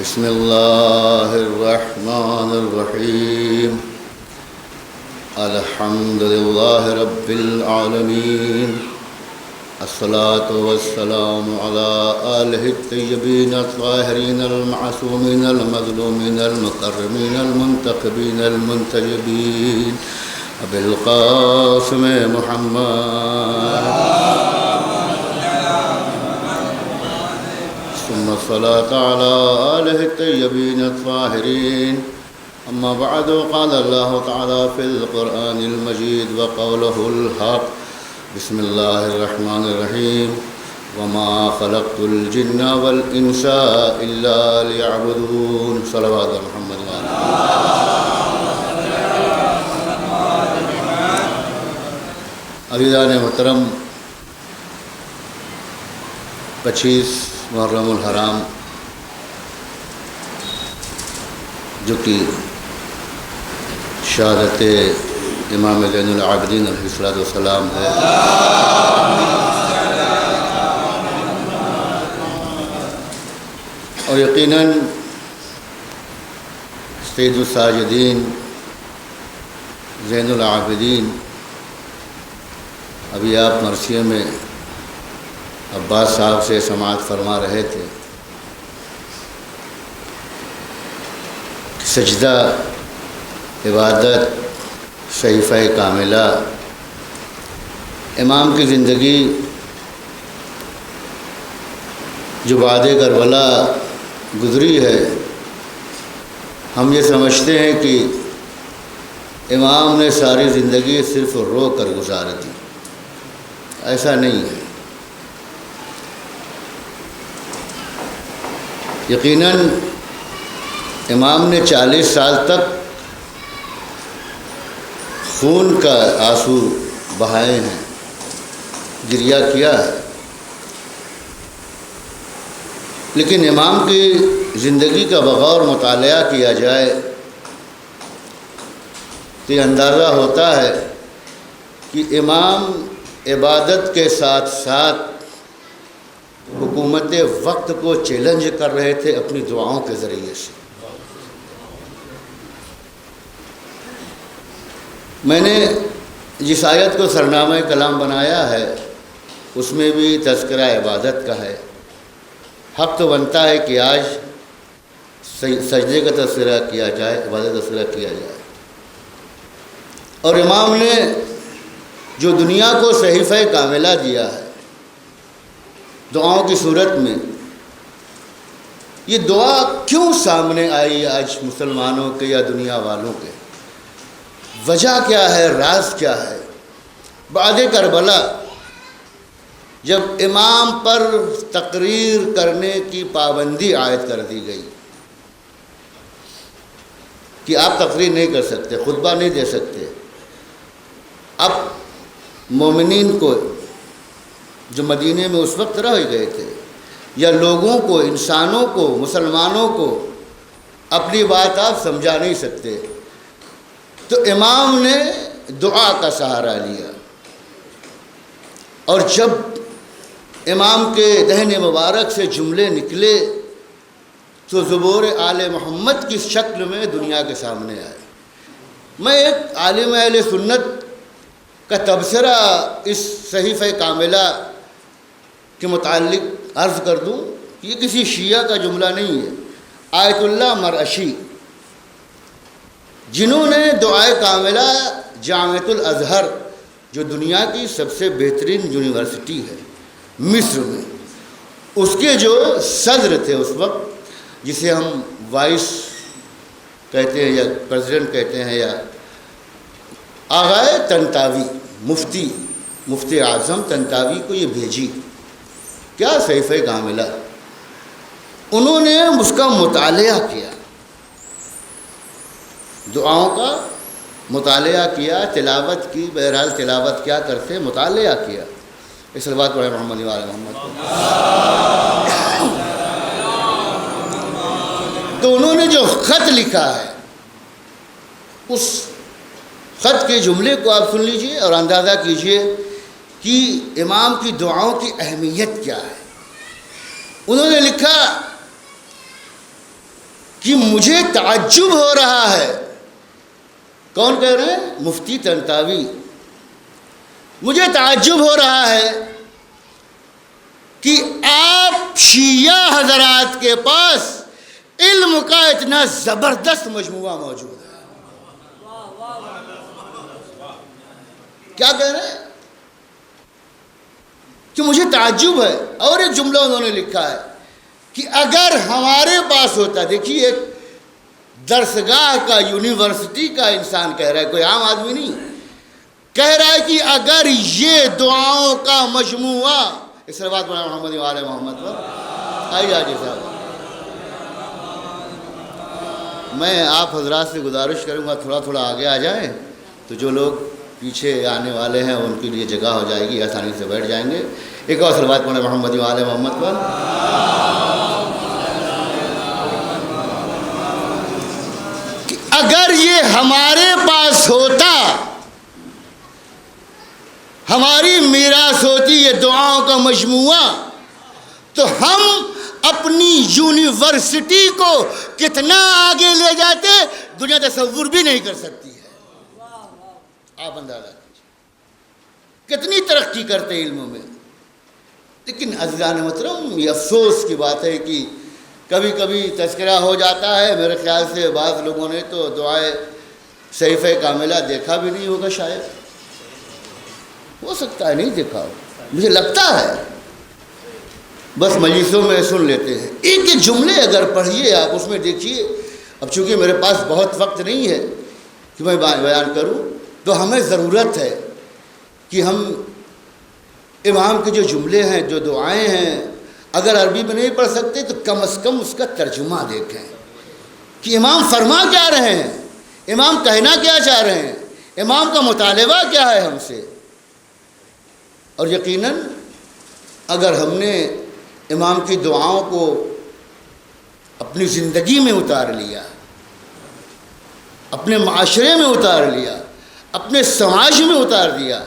بسم الله الرحمن الرحيم. الحمد لله رب العالمين. الصلاة والسلام على آله الطيبين الطاهرين المعصومين المظلومين المكرمين المنتخبين المنتجبين أبي القاسم محمد ثم الصلاة على آله الطيبين الطاهرين. أما بعد، قال الله تعالى في القرآن المجيد وقوله الحق: بسم الله الرحمن الرحيم. وما خلقت الجن والإنس إلا ليعبدون. صلوات محمد وعلى عزیزان محترم، 25 محرم الحرام جو کہ شہادت امام زین العابدین علیہ السلام ہے، اور یقیناً سید الساجدین زین العابدین ابھی آپ مرثیے میں عباس صاحب سے سماعت فرما رہے تھے کہ سجدہ، عبادت، صحیفہ کاملہ، امام کی زندگی جو بعد کربلا گزری ہے، ہم یہ سمجھتے ہیں کہ امام نے ساری زندگی صرف رو کر گزار دی. ایسا نہیں ہے. یقیناً امام نے 40 سال تک خون کا آنسو بہائے ہیں، گریہ کیا ہے، لیکن امام کی زندگی کا بغور مطالعہ کیا جائے تو یہ اندازہ ہوتا ہے کہ امام عبادت کے ساتھ ساتھ حکومت وقت کو چیلنج کر رہے تھے اپنی دعاؤں کے ذریعے سے. میں نے جس آیت کو سرنامہ کلام بنایا ہے اس میں بھی تذکرہ عبادت کا ہے. حق تو بنتا ہے کہ آج سجدے کا تذکرہ کیا جائے، عبادت کا تذکرہ کیا جائے. اور امام نے جو دنیا کو صحیفہ کاملہ دیا ہے دعاؤں کی صورت میں، یہ دعا کیوں سامنے آئی آج مسلمانوں کے یا دنیا والوں کے؟ وجہ کیا ہے؟ راز کیا ہے؟ بعد کربلا جب امام پر تقریر کرنے کی پابندی عائد کر دی گئی کہ آپ تقریر نہیں کر سکتے، خطبہ نہیں دے سکتے، اب مومنین کو جو مدینے میں اس وقت رہ گئے تھے یا لوگوں کو، انسانوں کو، مسلمانوں کو اپنی بات آپ سمجھا نہیں سکتے، تو امام نے دعا کا سہارا لیا. اور جب امام کے دہن مبارک سے جملے نکلے تو زبور آل محمد کی شکل میں دنیا کے سامنے آئے. میں ایک عالم اہل سنت کا تبصرہ اس صحیفہ کاملہ کے متعلق عرض کر دوں کہ یہ کسی شیعہ کا جملہ نہیں ہے. آیت اللہ مرعشی، جنہوں نے دعائے کاملہ جامعۃ الازہر جو دنیا کی سب سے بہترین یونیورسٹی ہے مصر میں، اس کے جو صدر تھے اس وقت، جسے ہم وائس کہتے ہیں یا پریزیڈنٹ کہتے ہیں، یا آغائے طنطاوی، مفتی اعظم طنطاوی کو یہ بھیجی کیا صحیفہ کاملہ. انہوں نے اس کا مطالعہ کیا، دعاؤں کا مطالعہ کیا، تلاوت کی. بہرحال تلاوت کیا کرتے، مطالعہ کیا. اس صلوات پڑھیں محمد وعلی محمد. تو انہوں نے جو خط لکھا ہے، اس خط کے جملے کو آپ سن لیجئے اور اندازہ کیجئے کہ امام کی دعاؤں کی اہمیت کیا ہے. انہوں نے لکھا کہ مجھے تعجب ہو رہا ہے. کون کہہ رہے ہیں؟ مفتی طنطاوی. مجھے تعجب ہو رہا ہے کہ آپ شیعہ حضرات کے پاس علم کا اتنا زبردست مجموعہ موجود ہے. کیا کہہ رہے ہیں کہ مجھے تعجب ہے. اور ایک جملہ انہوں نے لکھا ہے کہ اگر ہمارے پاس ہوتا، دیکھیے ایک درسگاہ کا، یونیورسٹی کا انسان کہہ رہا ہے، کوئی عام آدمی نہیں، کہہ رہا ہے کہ اگر یہ دعاؤں کا مجموعہ، اس سے بات بنا محمد و آل محمد پر آئی جاجی صاحب. میں آپ حضرات سے گزارش کروں گا تھوڑا تھوڑا آگے آ جائیں، تو جو لوگ پیچھے آنے والے ہیں ان کے لیے جگہ ہو جائے گی، آسانی سے بیٹھ جائیں گے. ایک اور صلوات پڑھیں محمد و آل محمد پر. کہ اگر یہ ہمارے پاس ہوتا، ہماری میراث ہوتی یہ دعاؤں کا مجموعہ، تو ہم اپنی یونیورسٹی کو کتنا آگے لے جاتے دنیا تصور بھی نہیں کر سکتی ہے. آپ اندازہ کیجیے کتنی ترقی کرتے علم میں. لیکن عزیزان محترم، یہ افسوس کی بات ہے کہ کبھی کبھی تذکرہ ہو جاتا ہے. میرے خیال سے بعض لوگوں نے تو دعائے صحیفہ کاملہ دیکھا بھی نہیں ہوگا، شاید ہو سکتا ہے نہیں دیکھا ہو، مجھے لگتا ہے بس مجلسوں میں سن لیتے ہیں. ایک ایک جملے اگر پڑھیے آپ، اس میں دیکھیے. اب چونکہ میرے پاس بہت وقت نہیں ہے کہ میں بیان کروں، تو ہمیں ضرورت ہے کہ ہم امام کے جو جملے ہیں، جو دعائیں ہیں، اگر عربی میں نہیں پڑھ سکتے تو کم از کم اس کا ترجمہ دیکھیں کہ امام فرما کیا رہے ہیں، امام کہنا کیا چاہ رہے ہیں، امام کا مطالبہ کیا ہے ہم سے. اور یقیناً اگر ہم نے امام کی دعاؤں کو اپنی زندگی میں اتار لیا، اپنے معاشرے میں اتار لیا، اپنے سماج میں اتار دیا،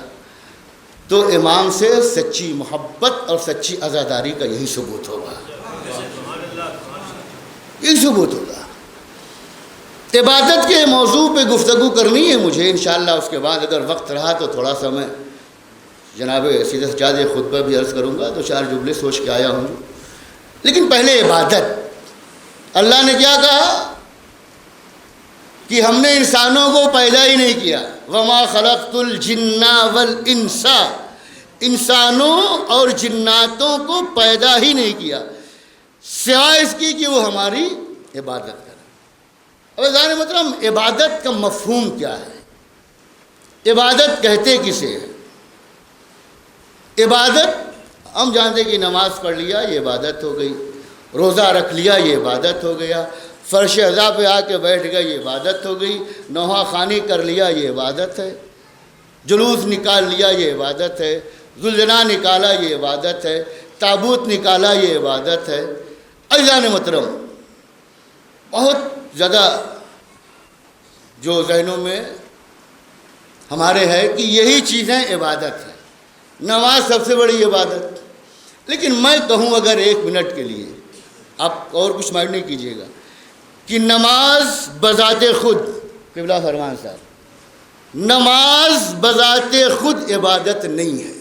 تو امام سے سچی محبت اور سچی عزاداری کا یہی ثبوت ہوگا. یہی ثبوت ہوگا. عبادت کے موضوع پہ گفتگو کرنی ہے مجھے انشاءاللہ. اس کے بعد اگر وقت رہا تو تھوڑا سا میں جناب سیدہ سجادہ خطبہ بھی عرض کروں گا، تو 4 جملے سوچ کے آیا ہوں. لیکن پہلے عبادت. اللہ نے کیا کہا کہ ہم نے انسانوں کو پیدا ہی نہیں کیا. وَمَا خَلَقْتُ الْجِنَّ وَالْإِنسَ، انسانوں اور جناتوں کو پیدا ہی نہیں کیا سوائے اس کی کہ وہ ہماری عبادت کریں. اب عزیزان محترم، عبادت کا مفہوم کیا ہے؟ عبادت کہتے کسے ہیں؟ عبادت ہم جانتے کہ نماز پڑھ لیا یہ عبادت ہو گئی، روزہ رکھ لیا یہ عبادت ہو گیا، فرش اعضاء پہ آ کے بیٹھ گئے یہ عبادت ہو گئی، نوحہ خوانی کر لیا یہ عبادت ہے، جلوس نکال لیا یہ عبادت ہے، ذوالجناح نکالا یہ عبادت ہے، تابوت نکالا یہ عبادت ہے. عزیزان محترم، بہت زیادہ جو ذہنوں میں ہمارے ہے کہ یہی چیزیں عبادت ہیں. نماز سب سے بڑی عبادت. لیکن میں کہوں اگر 1 منٹ کے لیے، آپ اور کچھ مائنڈ نہیں کیجیے گا، کہ نماز بذات خود، قبلہ فرمان صاحب، نماز بذات خود عبادت نہیں ہے.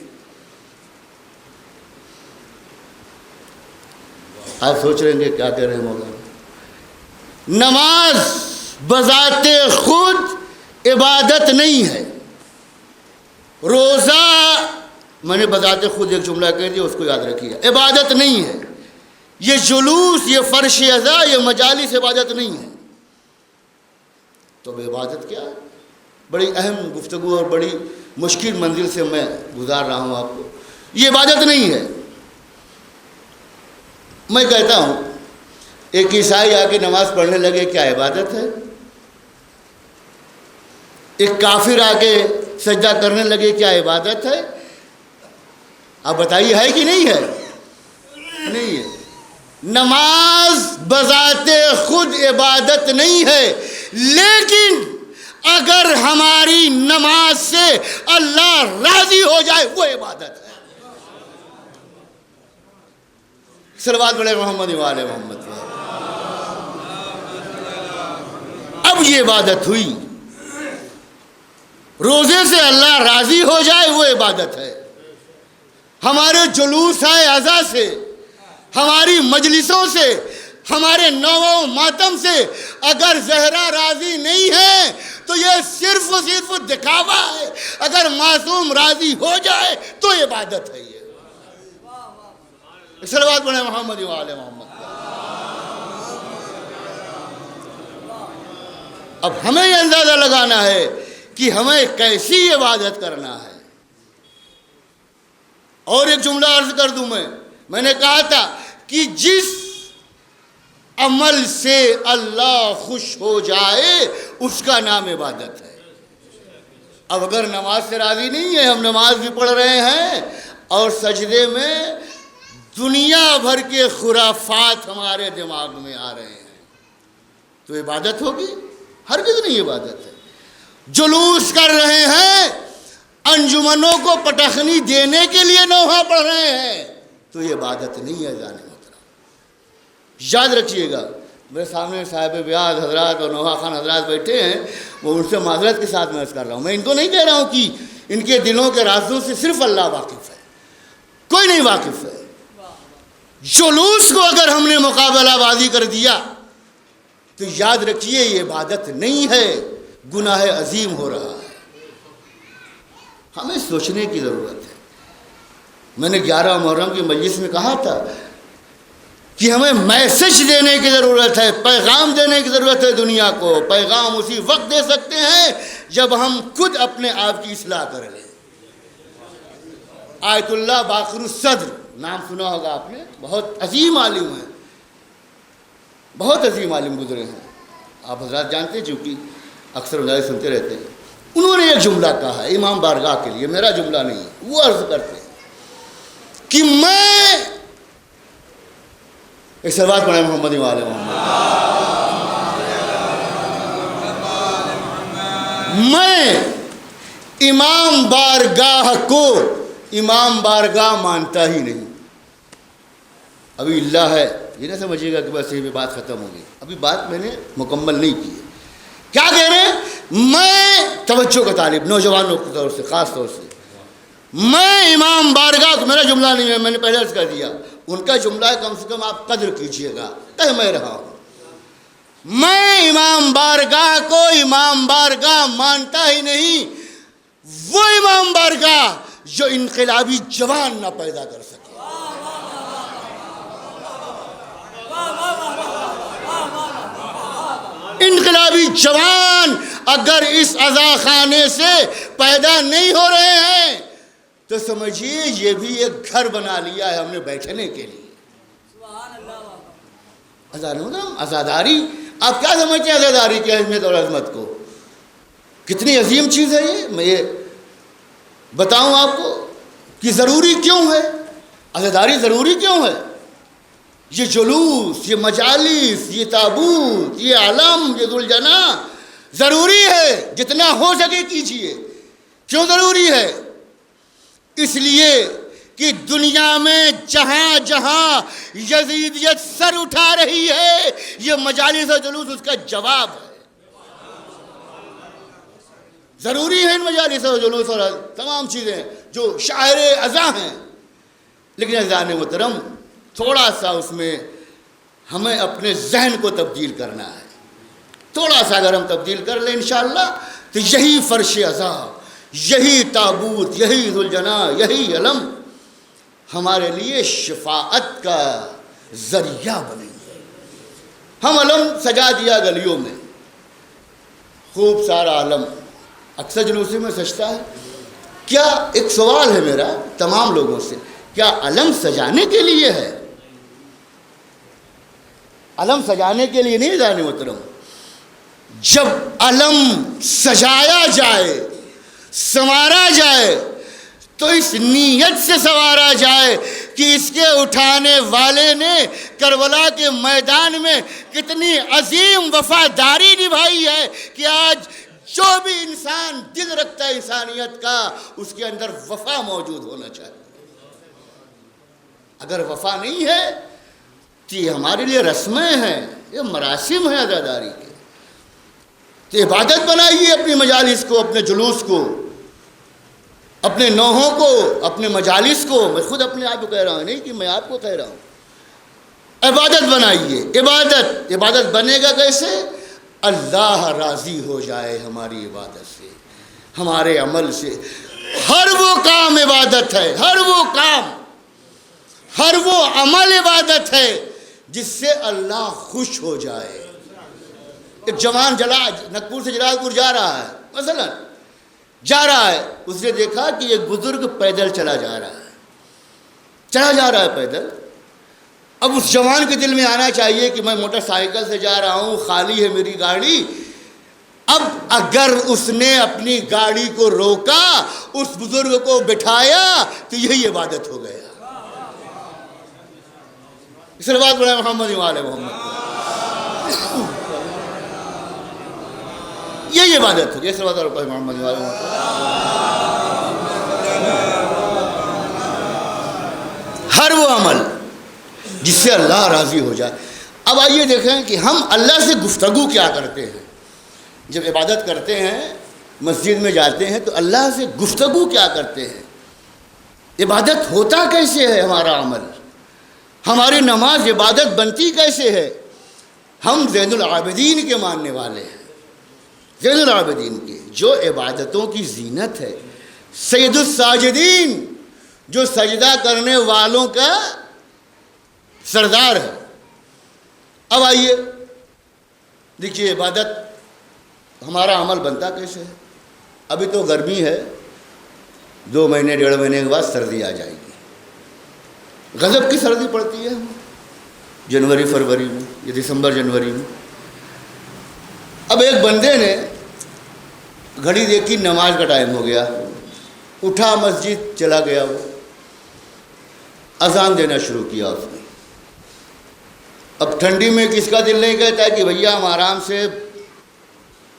آپ سوچ رہے ہیں کیا کہہ رہے ہیں مولانا. نماز بذات خود عبادت نہیں ہے. روزہ، میں نے بذات خود ایک جملہ کہہ دیا، اس کو یاد رکھیے، عبادت نہیں ہے. یہ جلوس، یہ فرش اعضاء، یہ مجالس عبادت نہیں ہے. تو عبادت کیا ہے؟ بڑی اہم گفتگو اور بڑی مشکل منزل سے میں گزار رہا ہوں آپ کو. یہ عبادت نہیں ہے. میں کہتا ہوں ایک عیسائی آ کے نماز پڑھنے لگے، کیا عبادت ہے؟ ایک کافر آ کے سجدہ کرنے لگے، کیا عبادت ہے؟ آپ بتائیے ہے کہ نہیں ہے؟ نہیں ہے. نماز بذات خود عبادت نہیں ہے، لیکن اگر ہماری نماز سے اللہ راضی ہو جائے وہ عبادت ہے. صلوات پڑھیں محمد و آل محمد. اب یہ عبادت ہوئی. روزے سے اللہ راضی ہو جائے وہ عبادت ہے. ہمارے جلوس اعضا سے، ہماری مجلسوں سے، ہمارے نوحہ ماتم سے اگر زہرا راضی نہیں ہے تو یہ صرف و صرف دکھاوا ہے. اگر معصوم راضی ہو جائے تو عبادت ہے. یہ صلوات پڑھیں محمد و آل محمد. اب ہمیں یہ اندازہ لگانا ہے کہ ہمیں کیسی عبادت کرنا ہے. اور ایک جملہ عرض کر دوں میں نے کہا تھا کہ جس عمل سے اللہ خوش ہو جائے اس کا نام عبادت ہے. اب اگر نماز سے راضی نہیں ہے، ہم نماز بھی پڑھ رہے ہیں اور سجدے میں دنیا بھر کے خرافات ہمارے دماغ میں آ رہے ہیں، تو عبادت ہوگی؟ ہرگز نہیں عبادت ہے. جلوس کر رہے ہیں، انجمنوں کو پٹخنی دینے کے لیے نوحہ پڑھ رہے ہیں، تو یہ عبادت نہیں ہے. جانے محترم یاد رکھیے گا. میرے سامنے صاحب بیاض حضرات اور نوحہ خان حضرات بیٹھے ہیں، وہ ان سے معذرت کے ساتھ میں عرض کر رہا ہوں. میں ان کو نہیں کہہ رہا ہوں کہ ان کے دلوں کے رازوں سے صرف اللہ واقف ہے، کوئی نہیں واقف ہے. جلوس کو اگر ہم نے مقابلہ بازی کر دیا تو یاد رکھیے یہ عبادت نہیں ہے، گناہ عظیم ہو رہا ہے. ہمیں سوچنے کی ضرورت ہے. میں نے 11 محرم کی مجلس میں کہا تھا کہ ہمیں میسج دینے کی ضرورت ہے، پیغام دینے کی ضرورت ہے دنیا کو. پیغام اسی وقت دے سکتے ہیں جب ہم خود اپنے آپ کی اصلاح کر لیں. آیت اللہ باقر الصدر نام سنا ہوگا آپ نے، بہت عظیم عالم ہیں، بہت عظیم عالم گزرے ہیں. آپ حضرات جانتے ہیں چونکہ اکثر مجالس سنتے رہتے ہیں. انہوں نے ایک جملہ کہا ہے امام بارگاہ کے لیے، میرا جملہ نہیں ہے. وہ عرض کرتے ہیں کہ ایک صلوات پڑھیں محمد و آل محمد. میں امام بارگاہ کو امام بارگاہ مانتا ہی نہیں. ابھی اللہ ہے، یہ نہ سمجھیے گا کہ بس یہ بھی بات ختم ہوگی. ابھی بات میں نے مکمل نہیں کی ہے. کیا کہہ رہے ہیں؟ میں توجہ کا طالب، نوجوانوں کے طور سے خاص طور سے، میں امام بارگاہ کو، میرا جملہ نہیں ہے، میں نے پہلے عرض کر دیا، ان کا جملہ ہے، کم سے کم آپ قدر کیجئے گا. کہہ میں رہا ہوں، میں امام بارگاہ کو امام بارگاہ مانتا ہی نہیں. وہ امام بارگاہ جو انقلابی جوان نہ پیدا کر سکے. انقلابی جوان اگر اس عزا خانے سے پیدا نہیں ہو رہے ہیں تو سمجھیے یہ بھی ایک گھر بنا لیا ہے ہم نے بیٹھنے کے لیے. عزاداری، آپ کیا سمجھتے ہیں عزاداری کی اہمیت اور عظمت کو؟ کتنی عظیم چیز ہے یہ. میں یہ بتاؤں آپ کو کہ ضروری کیوں ہے عزاداری، ضروری کیوں ہے. یہ جلوس، یہ مجالس، یہ تابوت، یہ علم، یہ ذوالجناح ضروری ہے. جتنا ہو سکے کیجیے. کیوں ضروری ہے؟ اس لیے کہ دنیا میں جہاں جہاں یزیدیت سر اٹھا رہی ہے، یہ مجالس اور جلوس اس کا جواب ہے. ضروری ہے ان مجالس اور جلوس اور تمام چیزیں جو شاعر ازاں ہیں. لیکن اذان محترم تھوڑا سا اس میں ہمیں اپنے ذہن کو تبدیل کرنا ہے. تھوڑا سا اگر ہم تبدیل کر لیں انشاءاللہ تو یہی فرش ازاں، یہی تابوت، یہی ذوالجناح، یہی علم ہمارے لیے شفاعت کا ذریعہ بنے گے. ہم علم سجا دیا گلیوں میں، خوب سارا علم اکثر جلوسے میں سجتا ہے. کیا، ایک سوال ہے میرا تمام لوگوں سے، کیا علم سجانے کے لیے ہے؟ علم سجانے کے لیے نہیں جانے محترم. جب علم سجایا جائے، سنوارا جائے تو اس نیت سے سنوارا جائے کہ اس کے اٹھانے والے نے کربلا کے میدان میں کتنی عظیم وفاداری نبھائی ہے کہ آج جو بھی انسان دل رکھتا ہے انسانیت کا، اس کے اندر وفا موجود ہونا چاہیے. اگر وفا نہیں ہے تو یہ ہمارے لیے رسمیں ہیں، یہ مراسم ہیں عزاداری کے. تو عبادت بنائیے اپنی مجالس کو، اپنے جلوس کو، اپنے نوحوں کو، اپنے مجالس کو. میں خود اپنے آپ کو کہہ رہا ہوں، نہیں کہ میں آپ کو کہہ رہا ہوں. عبادت بنائیے. عبادت بنے گا کیسے؟ اللہ راضی ہو جائے ہماری عبادت سے، ہمارے عمل سے. ہر وہ کام عبادت ہے، ہر وہ کام، ہر وہ عمل عبادت ہے جس سے اللہ خوش ہو جائے. ایک جوان نگپور سے جلال پور جا رہا ہے، مثلا جا رہا ہے، اس نے دیکھا کہ ایک بزرگ پیدل چلا جا رہا ہے پیدل. اب اس جوان کے دل میں آنا چاہیے کہ میں موٹر سائیکل سے جا رہا ہوں، خالی ہے میری گاڑی. اب اگر اس نے اپنی گاڑی کو روکا، اس بزرگ کو بٹھایا، تو یہی عبادت ہو گیا. صلوات پڑھیں محمد وعلى محمد. یہی عبادت ہو گئی. صلوات پڑھیں محمد وعلى محمد. ہر وہ عمل جس سے اللہ راضی ہو جائے. اب آئیے دیکھیں کہ ہم اللہ سے گفتگو کیا کرتے ہیں. جب عبادت کرتے ہیں، مسجد میں جاتے ہیں، تو اللہ سے گفتگو کیا کرتے ہیں. عبادت ہوتا کیسے ہے ہمارا عمل، ہماری نماز عبادت بنتی کیسے ہے. ہم زین العابدین کے ماننے والے ہیں، زین العابدین کے، جو عبادتوں کی زینت ہے، سید الساجدین، جو سجدہ کرنے والوں کا سردار ہے. اب آئیے دیکھیے عبادت ہمارا عمل بنتا کیسے ہے. ابھی تو گرمی ہے، 2 مہینے 1.5 مہینے کے بعد سردی آ جائے گی. غضب کی سردی پڑتی ہے جنوری فروری میں یا دسمبر جنوری میں. اب ایک بندے نے گھڑی دیکھی، نماز کا ٹائم ہو گیا، اٹھا مسجد چلا گیا. وہ اذان دینا شروع کیا اس نے. اب ٹھنڈی میں کس کا دل نہیں کہتا ہے کہ بھیا ہم آرام سے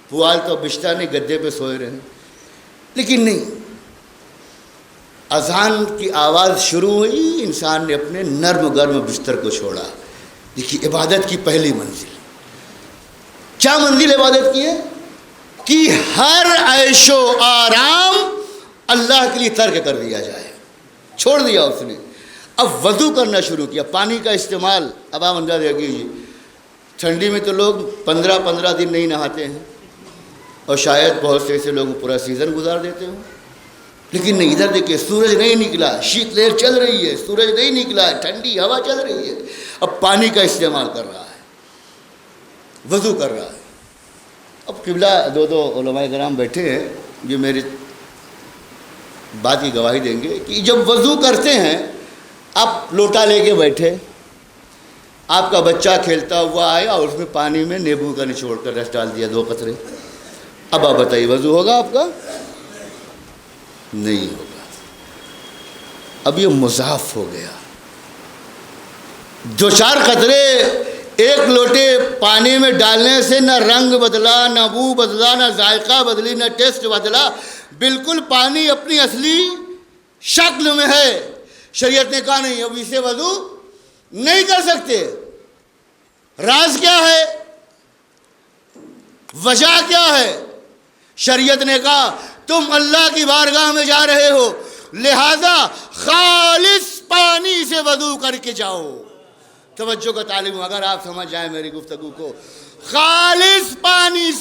پوال تو بچھتا نہیں، گدے پہ سوئے رہے. لیکن نہیں، اذان کی آواز شروع ہوئی، انسان نے اپنے نرم گرم بستر کو چھوڑا. دیکھیے عبادت کی پہلی منزل. کیا منزل عبادت کی ہے؟ کہ ہر عیش و آرام اللہ کے لیے ترک کر دیا جائے، چھوڑ دیا اس نے. اب وضو کرنا شروع کیا، پانی کا استعمال. اب آپ اندازہ کیجیے، ٹھنڈی میں تو لوگ 15 دن نہیں نہاتے ہیں، اور شاید بہت سے ایسے لوگ پورا سیزن گزار دیتے ہوں. لیکن نہیں، ادھر دیکھیے سورج نہیں نکلا، شیت لہر چل رہی ہے، سورج نہیں نکلا ہے، ٹھنڈی ہوا چل رہی ہے. اب پانی کا استعمال کر رہا ہے، وضو کر رہا ہے. اب قبلہ 2 علماء کرام بیٹھے ہیں جو میری بات کی گواہی دیں گے کہ جب وضو کرتے ہیں، آپ لوٹا لے کے بیٹھے، آپ کا بچہ کھیلتا ہوا آیا اور اس میں پانی میں نیبو کا نچوڑ کر رس ڈال دیا 2 قطرے. اب آپ بتائیے وضو ہوگا آپ کا؟ نہیں ہوگا. اب یہ مضاف ہو گیا. 2-4 قطرے ایک لوٹے پانی میں ڈالنے سے نہ رنگ بدلا، نہ بو بدلا، نہ ذائقہ بدلی، نہ ٹیسٹ بدلا. بالکل پانی اپنی اصلی شکل میں ہے. شریعت نے کہا نہیں، اب اسے وضو نہیں کر سکتے. راز کیا ہے؟ وجہ کیا ہے؟ شریعت نے کہا تم اللہ کی بارگاہ میں جا رہے ہو، لہذا خالص پانی سے وضو کر کے جاؤ. توجہ کا تعلیم، اگر آپ سمجھ جائیں میری گفتگو کو، خالص پانی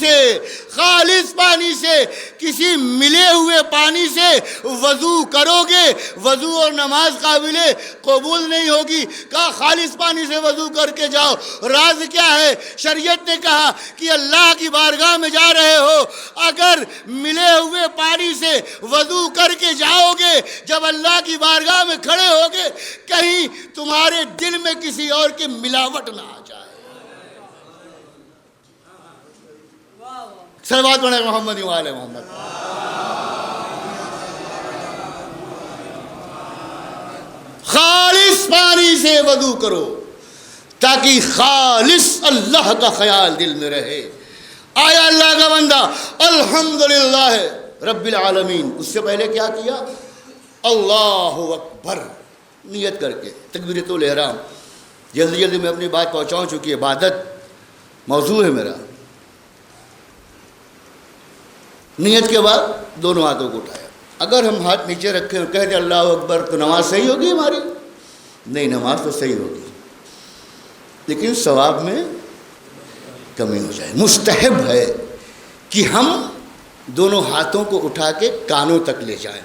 سے کسی ملے ہوئے پانی سے وضو کرو گے، وضو اور نماز قابل قبول نہیں ہوگی. کہا خالص پانی سے وضو کر کے جاؤ. راز کیا ہے؟ شریعت نے کہا کہ اللہ کی بارگاہ میں جا رہے ہو، اگر ملے ہوئے پانی سے وضو کر کے جاؤ گے، جب اللہ کی بارگاہ میں کھڑے ہوگے، کہیں تمہارے دل میں کسی اور کی ملاوٹ نہ آ جائے. صلوات پڑھیں محمد وعلى محمد. خالص پانی سے وضو کرو تاکہ خالص اللہ کا خیال دل میں رہے. آیا اللہ کا بندہ الحمدللہ رب العالمین، اس سے پہلے کیا کیا؟ اللہ اکبر نیت کر کے تکبیرۃ الاحرام. جلدی جلدی میں اپنی بات پہنچاؤں چونکہ عبادت موضوع ہے میرا. نیت کے بعد دونوں ہاتھوں کو اٹھایا. اگر ہم ہاتھ نیچے رکھیں اور کہہ دیں اللہ اکبر تو نماز صحیح ہوگی ہماری؟ نہیں، نماز تو صحیح ہوگی لیکن ثواب میں کمی ہو جائے. مستحب ہے کہ ہم دونوں ہاتھوں کو اٹھا کے کانوں تک لے جائیں.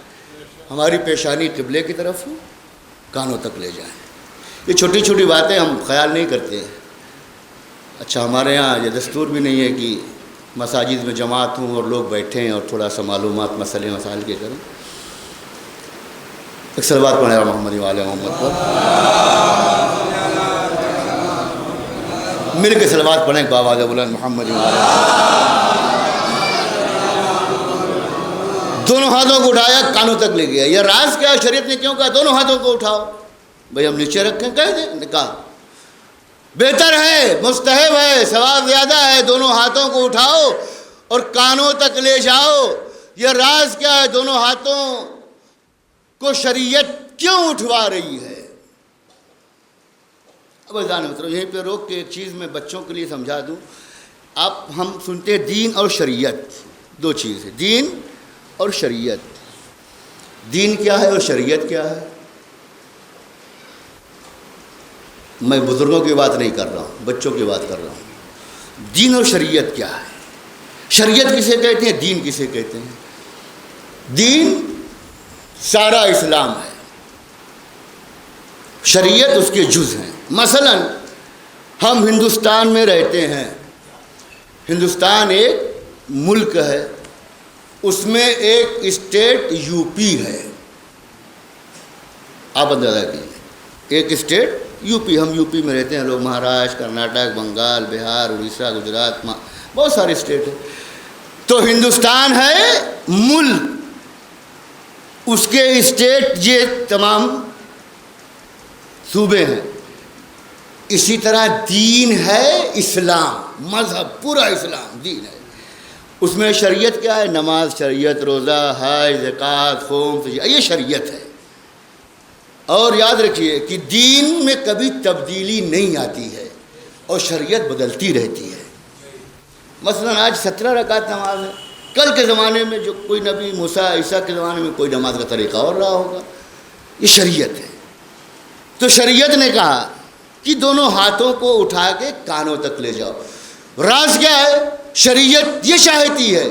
ہماری پیشانی قبلے کی طرف ہو، کانوں تک لے جائیں. یہ چھوٹی چھوٹی باتیں ہم خیال نہیں کرتے ہیں. اچھا، ہمارے یہاں یہ دستور بھی نہیں ہے کہ مساجد میں جماعت ہوں اور لوگ بیٹھے ہیں اور تھوڑا سا معلومات مسئلے مسائل کے کریں. ایک صلوات پڑھیں محمد وعلی محمد پر. مل کے صلوات پڑھیں بآواز بلند محمد وعلی. دونوں ہاتھوں کو اٹھایا، کانوں تک لے گیا. یہ راز کیا؟ شریعت نے کیوں کہا دونوں ہاتھوں کو اٹھاؤ؟ بھئی ہم نیچے رکھیں، کہہ دیں، نکاح بہتر ہے، مستحب ہے، ثواب زیادہ ہے. دونوں ہاتھوں کو اٹھاؤ اور کانوں تک لے جاؤ. یہ راز کیا ہے؟ دونوں ہاتھوں کو شریعت کیوں اٹھوا رہی ہے؟ اب مطلب یہیں پہ روک کے ایک چیز میں بچوں کے لیے سمجھا دوں. آپ ہم سنتے ہیں دین اور شریعت، دو چیز ہے، دین اور شریعت. دین کیا ہے اور شریعت کیا ہے؟ میں بزرگوں کی بات نہیں کر رہا ہوں، بچوں کی بات کر رہا ہوں. دین اور شریعت کیا ہے؟ شریعت کسے کہتے ہیں؟ دین کسے کہتے ہیں؟ دین سارا اسلام ہے، شریعت اس کے جز ہیں. مثلا ہم ہندوستان میں رہتے ہیں. ہندوستان ایک ملک ہے، اس میں ایک اسٹیٹ یو پی ہے. آپ اندازہ کیجیے، ایک اسٹیٹ یو پی. ہم یو پی میں رہتے ہیں، لوگ مہاراشٹر، کرناٹک، بنگال، بہار، اڑیسہ، گجرات، بہت سارے اسٹیٹ ہیں. تو ہندوستان ہے ملک، اس کے اسٹیٹ یہ تمام صوبے ہیں. اسی طرح دین ہے اسلام، مذہب پورا اسلام دین ہے. اس میں شریعت کیا ہے؟ نماز شریعت، روزہ، حج، زکوٰۃ، صوم، یہ شریعت ہے. اور یاد رکھیے کہ دین میں کبھی تبدیلی نہیں آتی ہے اور شریعت بدلتی رہتی ہے. مثلا آج 17 رکعت نماز ہے، کل کے زمانے میں جو کوئی نبی موسیٰ عیسیٰ کے زمانے میں کوئی نماز کا طریقہ اور رہا ہوگا. یہ شریعت ہے. تو شریعت نے کہا کہ دونوں ہاتھوں کو اٹھا کے کانوں تک لے جاؤ. راز کیا ہے؟ شریعت یہ چاہتی ہے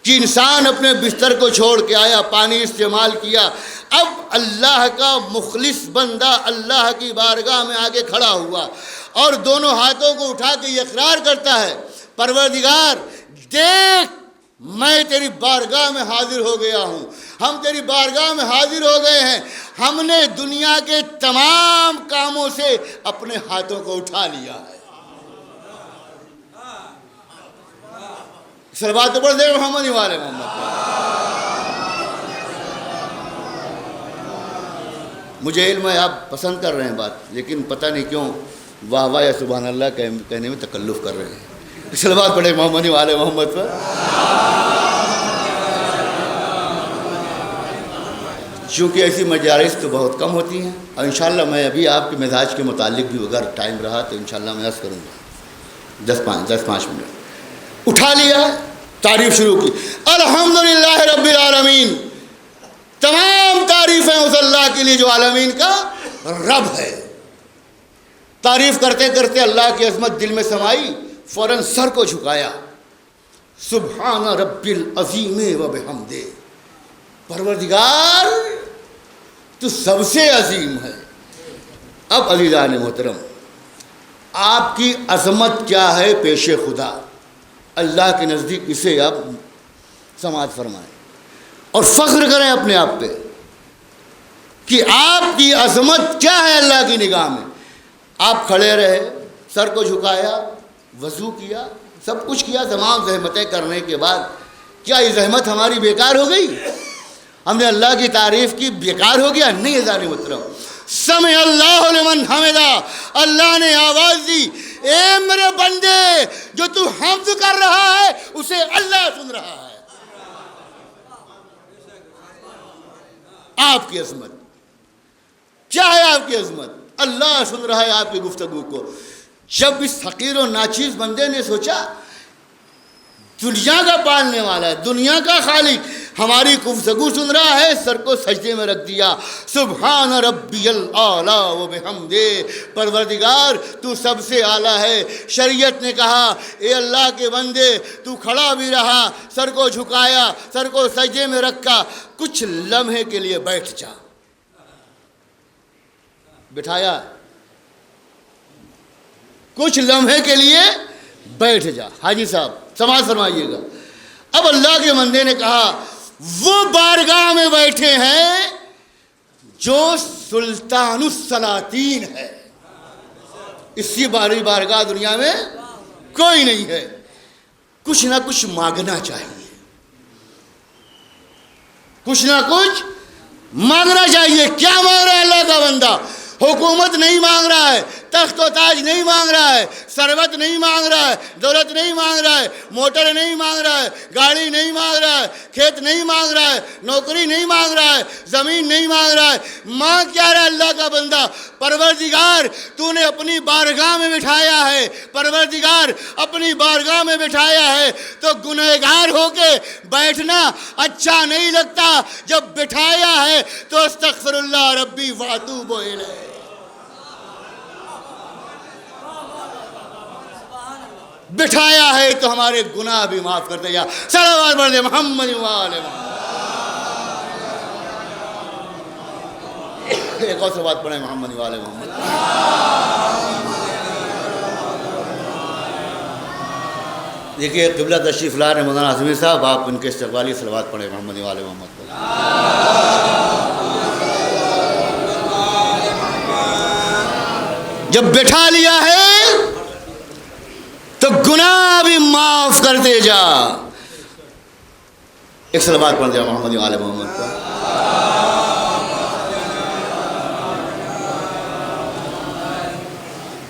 کہ انسان اپنے بستر کو چھوڑ کے آیا، پانی استعمال کیا، اب اللہ کا مخلص بندہ اللہ کی بارگاہ میں آگے کھڑا ہوا اور دونوں ہاتھوں کو اٹھا کے یہ اقرار کرتا ہے پروردگار دیکھ میں تیری بارگاہ میں حاضر ہو گیا ہوں، ہم تیری بارگاہ میں حاضر ہو گئے ہیں، ہم نے دنیا کے تمام کاموں سے اپنے ہاتھوں کو اٹھا لیا ہے. صلوات تو پڑھ دے محمد والے محمد. مجھے علم ہے آپ پسند کر رہے ہیں بات، لیکن پتہ نہیں کیوں واہ واہ یا سبحان اللہ کہنے میں تکلف کر رہے ہیں. صلوات پڑھے محمد والے محمد پر. چونکہ ایسی مجالس تو بہت کم ہوتی ہیں، اور انشاءاللہ میں ابھی آپ کے مزاج کے متعلق بھی اگر ٹائم رہا تو انشاءاللہ میں عرض کروں گا. 10-5 منٹ اٹھا لیا، تعریف شروع کی. الحمدللہ رب العالمین، تمام تعریفیں اس اللہ کے لیے جو عالمین کا رب ہے. تعریف کرتے کرتے اللہ کی عظمت دل میں سمائی، فوراً سر کو جھکایا. سبحان رب العظیم و بحمدہ، پروردگار تو سب سے عظیم ہے. اب عزیزان محترم، آپ کی عظمت کیا ہے پیش خدا؟ اللہ کے نزدیک اسے آپ سماعت فرمائیں اور فخر کریں اپنے آپ پہ کہ آپ کی عظمت کیا ہے اللہ کی نگاہ میں. آپ کھڑے رہے، سر کو جھکایا، وضو کیا، سب کچھ کیا، تمام زحمتیں کرنے کے بعد کیا یہ زحمت ہماری بیکار ہو گئی؟ ہم نے اللہ کی تعریف کی، بیکار ہو گیا؟ نہیں عزیزان محترم. سمع اللہ لمن حمدہ، اللہ نے آواز دی، اے میرے بندے جو تو حمد کر رہا ہے اسے اللہ سن رہا ہے. آپ کی عظمت کیا ہے؟ آپ کی عظمت اللہ سن رہا ہے آپ کی گفتگو کو. جب اس حقیر و ناچیز بندے نے سوچا دنیا کا پالنے والا ہے، دنیا کا خالق ہماری گفتگو سن رہا ہے، سر کو سجدے میں رکھ دیا، سبحان ربی الاعلیٰ و بحمدہ، پروردگار تو سب سے اعلیٰ ہے۔ شریعت نے کہا اے اللہ کے بندے تو کھڑا بھی رہا، سر کو جھکایا، سر کو سجدے میں رکھا، کچھ لمحے کے لیے بیٹھ جا، بٹھایا، کچھ لمحے کے لیے بیٹھ جا۔ حاجی صاحب سماعت فرمائیے گا، اب اللہ کے بندے نے کہا وہ بارگاہ میں بیٹھے ہیں جو سلطان السلاطین ہے، اسی باری بارگاہ دنیا میں کوئی نہیں ہے۔ کچھ نہ کچھ مانگنا چاہیے، کچھ نہ کچھ مانگنا چاہیے۔ کیا مانگ رہا ہے اللہ کا بندہ؟ حکومت نہیں مانگ رہا ہے، تخت و تاج نہیں مانگ رہا ہے، ثروت نہیں مانگ رہا ہے، دولت نہیں مانگ رہا ہے، موٹر نہیں مانگ رہا ہے، گاڑی نہیں مانگ رہا ہے، کھیت نہیں مانگ رہا ہے، نوکری نہیں مانگ رہا ہے، زمین نہیں مانگ رہا ہے۔ مانگ کیا رہا ہے اللہ کا بندہ؟ پروردگار تو نے اپنی بارگاہ میں بٹھایا ہے، پروردگار اپنی بارگاہ میں بٹھایا ہے تو گنہگار ہو کے بیٹھنا اچھا نہیں لگتا، جب بٹھایا ہے تو استغفر اللہ ربی واتوب الیہ۔ بٹھایا ہے تو ہمارے گناہ بھی معاف کرتے جا۔ صلوات پڑھ دے محمد وآل محمد۔ ایک اور صلوات پڑھیں محمد وآل محمد۔ دیکھیے قبلہ تشریف لا رہے مولانا اعظمی صاحب، آپ ان کے استقبالی صلوات پڑھیں محمد وآل محمد۔ جب بٹھا لیا ہے تو گناہ بھی معاف کرتے جا۔ ایک صلوات پڑھ دیا محمد وآل محمد پر۔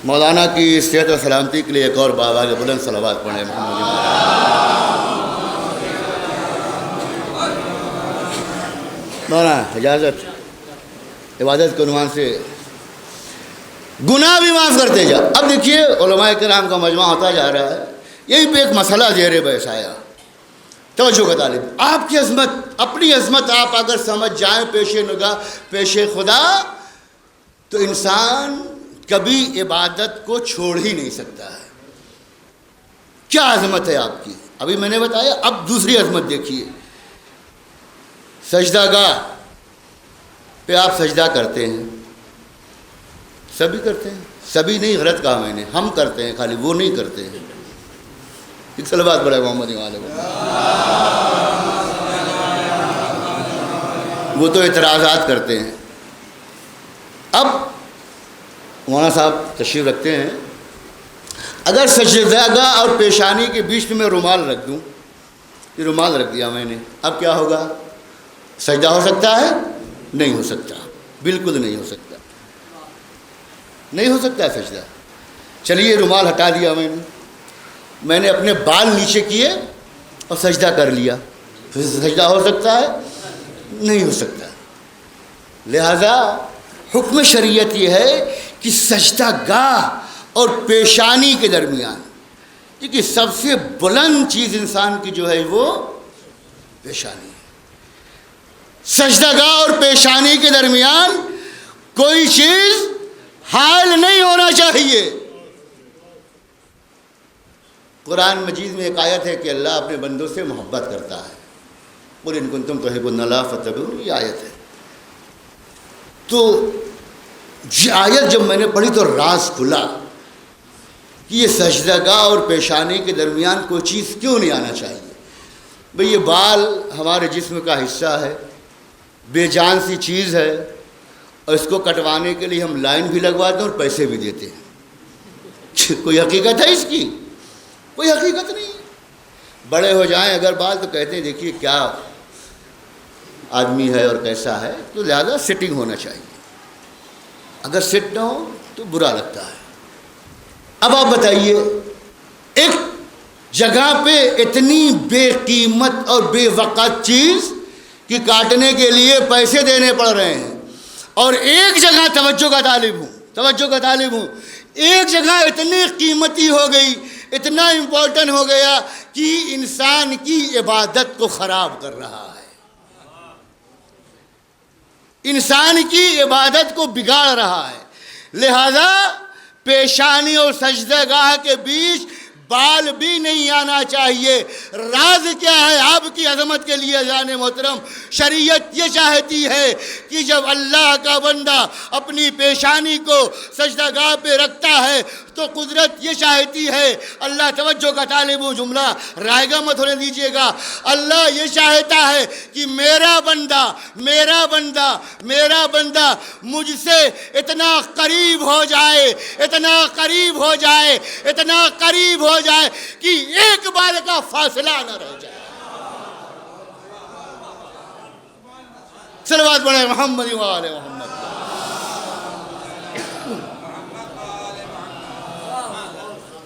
مولانا کی صحت و سلامتی کے لیے ایک اور بابا کے بلند صلوات پڑھیں محمد وآل محمد۔ مولانا اجازت عبادت کے عنوان سے گناہ بھی معاف کرتے جا۔ اب دیکھیے علماء کرام کا مجمع ہوتا جا رہا ہے، یہی پہ ایک مسئلہ زیر بحث آیا، توجہ کا طالب۔ آپ کی عظمت، اپنی عظمت آپ اگر سمجھ جائیں پیش نگاہ پیش خدا، تو انسان کبھی عبادت کو چھوڑ ہی نہیں سکتا ہے۔ کیا عظمت ہے آپ کی، ابھی میں نے بتایا، اب دوسری عظمت دیکھیے۔ سجدہ گاہ پہ آپ سجدہ کرتے ہیں، سبھی کرتے ہیں، سبھی نہیں، غلط کہا میں نے، ہم کرتے ہیں، خالی وہ نہیں کرتے ہیں۔ ایک صلوات پڑھے محمد والے، وہ تو اعتراضات کرتے ہیں۔ اب مولانا صاحب تشریف رکھتے ہیں، اگر سجدہ گاہ اور پیشانی کے بیچ میں رومال رکھ دوں، یہ رومال رکھ دیا میں نے، اب کیا ہوگا؟ سجدہ ہو سکتا ہے؟ نہیں ہو سکتا، بالکل نہیں ہو سکتا، نہیں ہو سکتا ہے سجدہ۔ چلیے رومال ہٹا دیا میں نے اپنے بال نیچے کیے اور سجدہ کر لیا، پھر سجدہ ہو سکتا ہے؟ نہیں ہو سکتا۔ لہذا حکم شریعت یہ ہے کہ سجدہ گاہ اور پیشانی کے درمیان، کیونکہ سب سے بلند چیز انسان کی جو ہے وہ پیشانی ہے، سجدہ گاہ اور پیشانی کے درمیان کوئی چیز حائل نہیں ہونا چاہیے۔ قرآن مجید میں ایک آیت ہے کہ اللہ اپنے بندوں سے محبت کرتا ہے، قُلْ إِن كُنتُمْ تُحِبُّونَ اللَّهَ فَاتَّبِعُونِي، یہ آیت ہے۔ تو یہ آیت جب میں نے پڑھی تو راز کھلا کہ یہ سجدہ گاہ اور پیشانی کے درمیان کوئی چیز کیوں نہیں آنا چاہیے۔ بھئی یہ بال ہمارے جسم کا حصہ ہے، بے جان سی چیز ہے، اور اس کو کٹوانے کے لیے ہم لائن بھی لگواتے ہیں اور پیسے بھی دیتے ہیں۔ کوئی حقیقت ہے اس کی؟ کوئی حقیقت نہیں۔ بڑے ہو جائیں اگر بال تو کہتے ہیں دیکھیے کیا آدمی ہے اور کیسا ہے، تو لہذا سیٹنگ ہونا چاہیے، اگر سیٹ نہ ہو تو برا لگتا ہے۔ اب آپ بتائیے، ایک جگہ پہ اتنی بے قیمت اور بے وقت چیز کہ کاٹنے کے لیے پیسے دینے پڑ رہے ہیں، اور ایک جگہ توجہ کا طالب ہوں، ایک جگہ اتنی قیمتی ہو گئی اتنا امپورٹنٹ ہو گیا کہ انسان کی عبادت کو خراب کر رہا ہے، انسان کی عبادت کو بگاڑ رہا ہے۔ لہذا پیشانی اور سجدہ گاہ کے بیچ بال بھی نہیں آنا چاہیے۔ راز کیا ہے آپ کی عظمت کے لیے جان محترم؟ شریعت یہ چاہتی ہے کہ جب اللہ کا بندہ اپنی پیشانی کو سجدہ گاہ پہ رکھتا ہے تو قدرت یہ چاہتی ہے، اللہ توجہ کا طالب و جملہ رائے گا مت ہونے دیجیے گا، اللہ یہ چاہتا ہے کہ میرا بندہ مجھ سے اتنا قریب ہو جائے کہ ایک بار کا فاصلہ نہ رہ جائے۔ صلوات پڑھیں محمد و آل محمد۔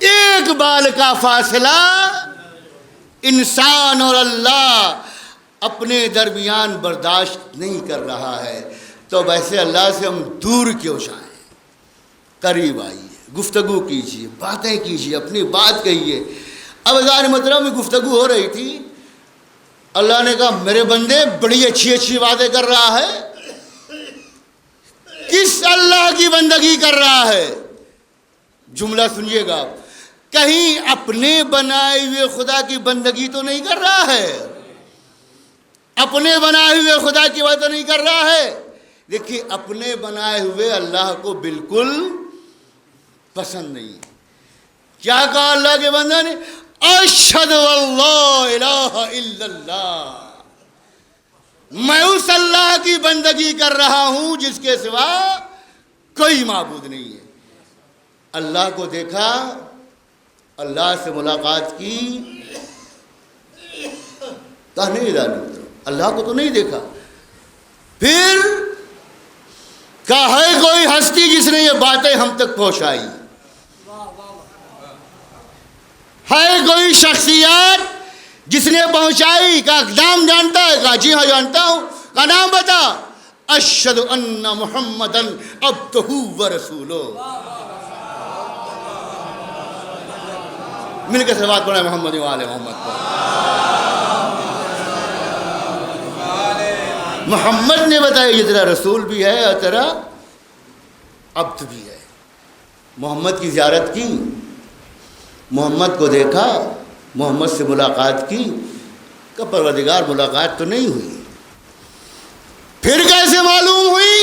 ایک بال کا فاصلہ انسان اور اللہ اپنے درمیان برداشت نہیں کر رہا ہے، تو ویسے اللہ سے ہم دور کیوں جائیں؟ قریب آئیے، گفتگو کیجیے، باتیں کیجیے، اپنی بات کہیے۔ اب ازار محترم میں گفتگو ہو رہی تھی، اللہ نے کہا میرے بندے بڑی اچھی باتیں کر رہا ہے۔ کس اللہ کی بندگی کر رہا ہے؟ جملہ سنیے گا، کہیں اپنے بنائے ہوئے خدا کی بندگی تو نہیں کر رہا ہے، اپنے بنائے ہوئے خدا کی بات تو نہیں کر رہا ہے۔ دیکھیے اپنے بنائے ہوئے اللہ کو بالکل پسند نہیں۔ کیا کہا اللہ کے بندہ نے؟ اشہد اللہ الہ الا اللہ، میں اس اللہ کی بندگی کر رہا ہوں جس کے سوا کوئی معبود نہیں ہے۔ اللہ کو دیکھا، اللہ سے ملاقات کی، کہا نہیں اللہ کو تو نہیں دیکھا۔ پھر کہا ہے کوئی ہستی جس نے یہ باتیں ہم تک پہنچائی، ہے کوئی شخصیت جس نے پہنچائی؟ کا نام جانتا ہے؟ کہا جی ہاں جانتا ہوں۔ کا نام بتا؟ اشہد ان محمدن عبدہ و رسولہ۔ مل کے صلوات پڑھیں محمد و آل محمد پر۔ محمد نے بتایا یہ تیرا رسول بھی ہے اور تیرا عبد بھی ہے۔ محمد کی زیارت کی، محمد کو دیکھا، محمد سے ملاقات کی، کہ پروردگار ملاقات تو نہیں ہوئی۔ پھر کیسے معلوم ہوئی؟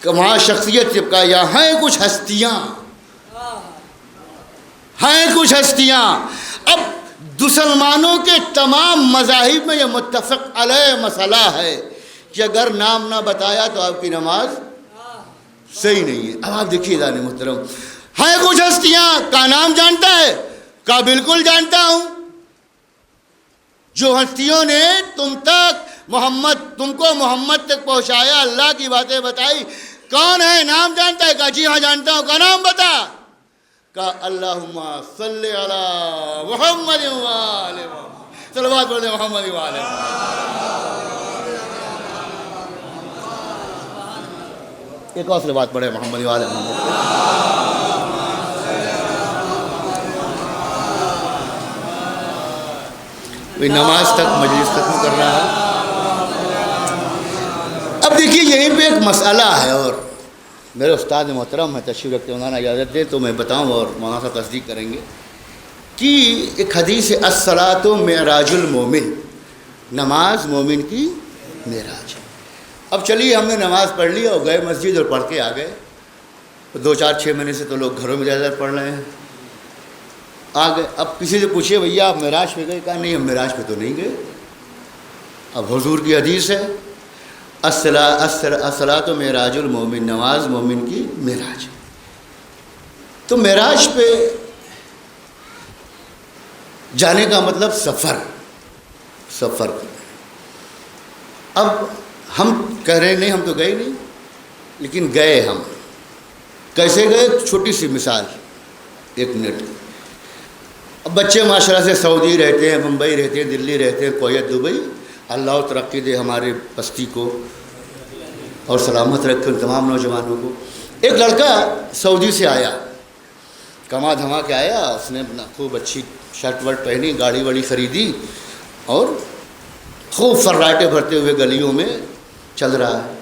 کہ وہاں شخصیت چپکا، یہاں ہیں کچھ ہستیاں۔ اب مسلمانوں کے تمام مذاہب میں یہ متفق علیہ مسئلہ ہے کہ اگر نام نہ بتایا تو آپ کی نماز صحیح نہیں ہے۔ اب آپ دیکھیے جان محترم، ہے کچھ ہستیاں، کا نام جانتا ہے؟ کا بالکل جانتا ہوں۔ جو ہستیوں نے تم کو محمد تک پہنچایا، اللہ کی باتیں بتائی، کون ہے؟ نام جانتا ہے؟ کہا جی ہاں جانتا ہوں۔ کا نام بتا؟ کہا اللہم صلی علی محمد و آل محمد۔ صلوات پڑھیں محمد و آل محمد۔ ایک اور صلوات پڑھیں محمد و آل محمد۔ نماز تک مجلس ختم کر رہا ہے۔ اب دیکھیے یہیں پہ ایک مسئلہ ہے، اور میرے استاد محترم ہے تشریف رکھتے مولانا اجازت دے تو میں بتاؤں اور مولانا صاحب تصدیق کریں گے کہ ایک حدیث ہے الصلاۃ معراج المومن، نماز مومن کی معراج۔ اب چلیے ہم نے نماز پڑھ لی اور گئے مسجد اور پڑھ کے آ گئے، 2-4-6 مہینے سے تو لوگ گھروں میں زیادہ پڑھ رہے ہیں، آ گئے۔ اب کسی سے پوچھے بھیا آپ معراج پہ گئے؟ کہا نہیں ہم معراج پہ تو نہیں گئے۔ اب حضور کی حدیث ہے الصلاۃ معراج المومن، نماز مومن کی معراج۔ تو معراج پہ جانے کا مطلب سفر۔ اب ہم کہہ رہے نہیں ہم تو گئے نہیں، لیکن گئے ہم۔ کیسے گئے؟ چھوٹی سی مثال، 1 منٹ۔ اب بچے معاشرہ سے سعودی رہتے ہیں، ممبئی رہتے ہیں، دلی رہتے ہیں، کویت، دبئی، اللہ ترقی دے ہمارے بستی کو اور سلامت رکھے ان تمام نوجوانوں کو۔ ایک لڑکا سعودی سے آیا، کما دھما کے آیا، اس نے اپنا خوب اچھی شرٹ ورٹ پہنی، گاڑی واڑی خریدی، اور خوب فراٹے بھرتے ہوئے گلیوں میں چل رہا ہے۔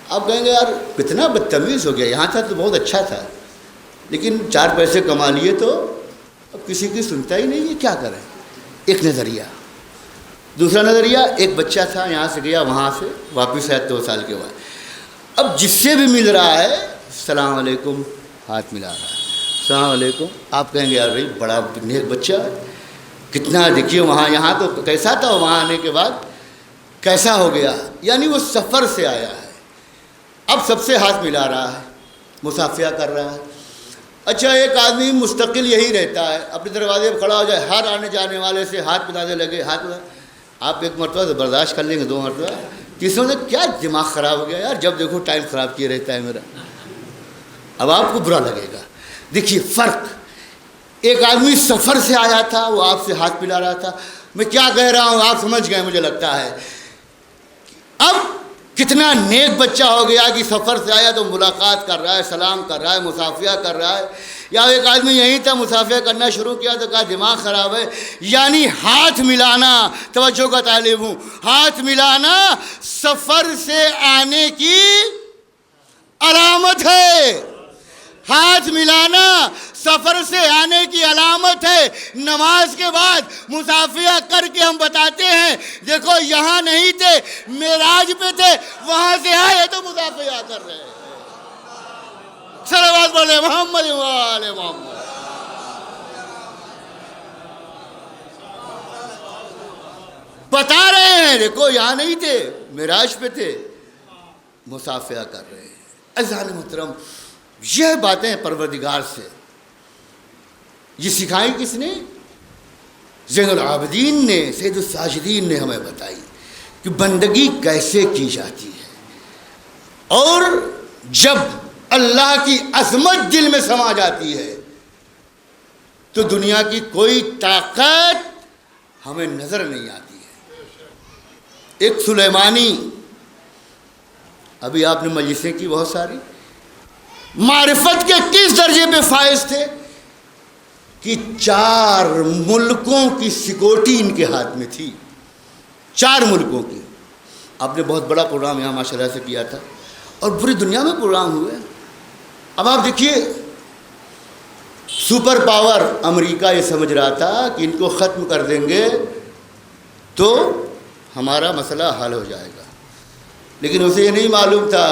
آپ کہیں گے یار کتنا بدتمیز ہو گیا، یہاں تھا تو بہت اچھا تھا، لیکن 4 پیسے کما لیے تو اب کسی کی سنتا ہی نہیں ہے، کیا کریں؟ ایک نظریہ۔ دوسرا نظریہ، ایک بچہ تھا، یہاں سے گیا وہاں سے واپس آیا 2 سال کے بعد، اب جس سے بھی مل رہا ہے السلام علیکم، ہاتھ ملا رہا ہے، السلام علیکم۔ آپ کہیں گے یار بھائی بڑا نیک بچہ ہے، کتنا دیکھیے وہاں، یہاں تو کیسا تھا، وہاں آنے کے بعد کیسا ہو گیا، یعنی وہ سفر سے آیا ہے، اب سب سے ہاتھ ملا رہا ہے، مصافحہ کر رہا ہے۔ اچھا ایک آدمی مستقل یہی رہتا ہے، اپنے دروازے پہ کھڑا ہو جائے، ہر آنے جانے والے سے ہاتھ ملانے لگے، ہاتھ ملا، آپ 1 مرتبہ تو برداشت کر لیں گے، 2 مرتبہ، تیسروں نے کیا دماغ خراب ہو گیا یار، جب دیکھو ٹائم خراب کیے رہتا ہے میرا، اب آپ کو برا لگے گا۔ دیکھیے فرق، ایک آدمی سفر سے آیا تھا، وہ آپ سے ہاتھ ملا رہا تھا۔ میں کیا کہہ رہا ہوں آپ سمجھ گئے مجھے لگتا ہے۔ اب کتنا نیک بچہ ہو گیا کہ سفر سے آیا تو ملاقات کر رہا ہے، سلام کر رہا ہے، مصافحہ کر رہا ہے۔ یا ایک آدمی یہیں تھا، مصافحہ کرنا شروع کیا تو کہا دماغ خراب ہے۔ یعنی ہاتھ ملانا، توجہ کا طالب ہوں، ہاتھ ملانا سفر سے آنے کی علامت ہے، ہاتھ ملانا سفر سے آنے کی علامت ہے۔ نماز کے بعد مصافحہ کر کے ہم بتاتے ہیں دیکھو یہاں نہیں تھے، معراج پہ تھے، وہاں سے آئے تو مصافحہ کر رہے ہیں۔ صلوات پڑھیں محمد و آل محمد۔ بتا رہے ہیں دیکھو یہاں نہیں تھے، معراج پہ تھے، مصافحہ کر رہے ہیں۔ عزیزان محترم، یہ باتیں پروردگار سے یہ سکھائی کس نے؟ زین العابدین نے، سید الساجدین نے ہمیں بتائی کہ بندگی کیسے کی جاتی ہے، اور جب اللہ کی عظمت دل میں سما جاتی ہے تو دنیا کی کوئی طاقت ہمیں نظر نہیں آتی ہے۔ ایک سلیمانی، ابھی آپ نے مجلسیں کی بہت ساری، معرفت کے کس درجے پہ فائز تھے کہ 4 ملکوں کی سکیورٹی ان کے ہاتھ میں تھی، 4 ملکوں کی۔ آپ نے بہت بڑا پروگرام یہاں ماشاءاللہ سے کیا تھا اور پوری دنیا میں پروگرام ہوئے۔ اب آپ دیکھیے سپر پاور امریکہ یہ سمجھ رہا تھا کہ ان کو ختم کر دیں گے تو ہمارا مسئلہ حل ہو جائے گا، لیکن اسے یہ نہیں معلوم تھا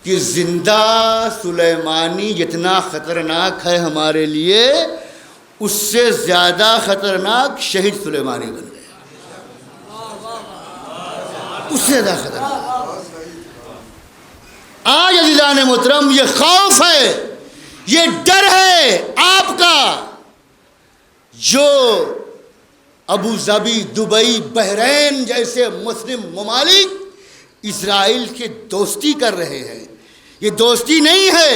کہ زندہ سلیمانی جتنا خطرناک ہے ہمارے لیے، اس سے زیادہ خطرناک شہید سلیمانی بن گئے، اس سے زیادہ خطرناک۔ آج عزیزان محترم یہ خوف ہے، یہ ڈر ہے آپ کا، جو ابو ظبی، دبئی، بحرین جیسے مسلم ممالک اسرائیل کے دوستی کر رہے ہیں۔ یہ دوستی نہیں ہے،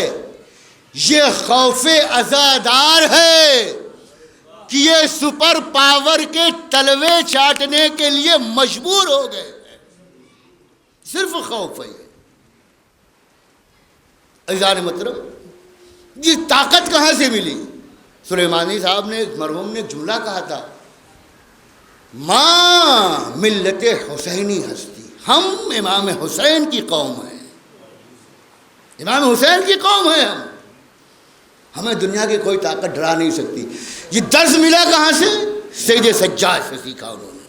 یہ خوف عزادار ہے کہ یہ سپر پاور کے تلوے چاٹنے کے لیے مجبور ہو گئے ہیں، صرف خوف ہے۔ عزیزان محترم، یہ طاقت کہاں سے ملی؟ سلیمانی صاحب نے، مرحوم نے ایک جملہ کہا تھا، ماں ملت حسینی ہستی، ہم امام حسین کی قوم ہیں، امام حسین کی قوم ہے ہم، ہمیں دنیا کی کوئی طاقت ڈرا نہیں سکتی۔ یہ درس ملا کہاں سے؟ سید سجاد سے سیکھا انہوں نے،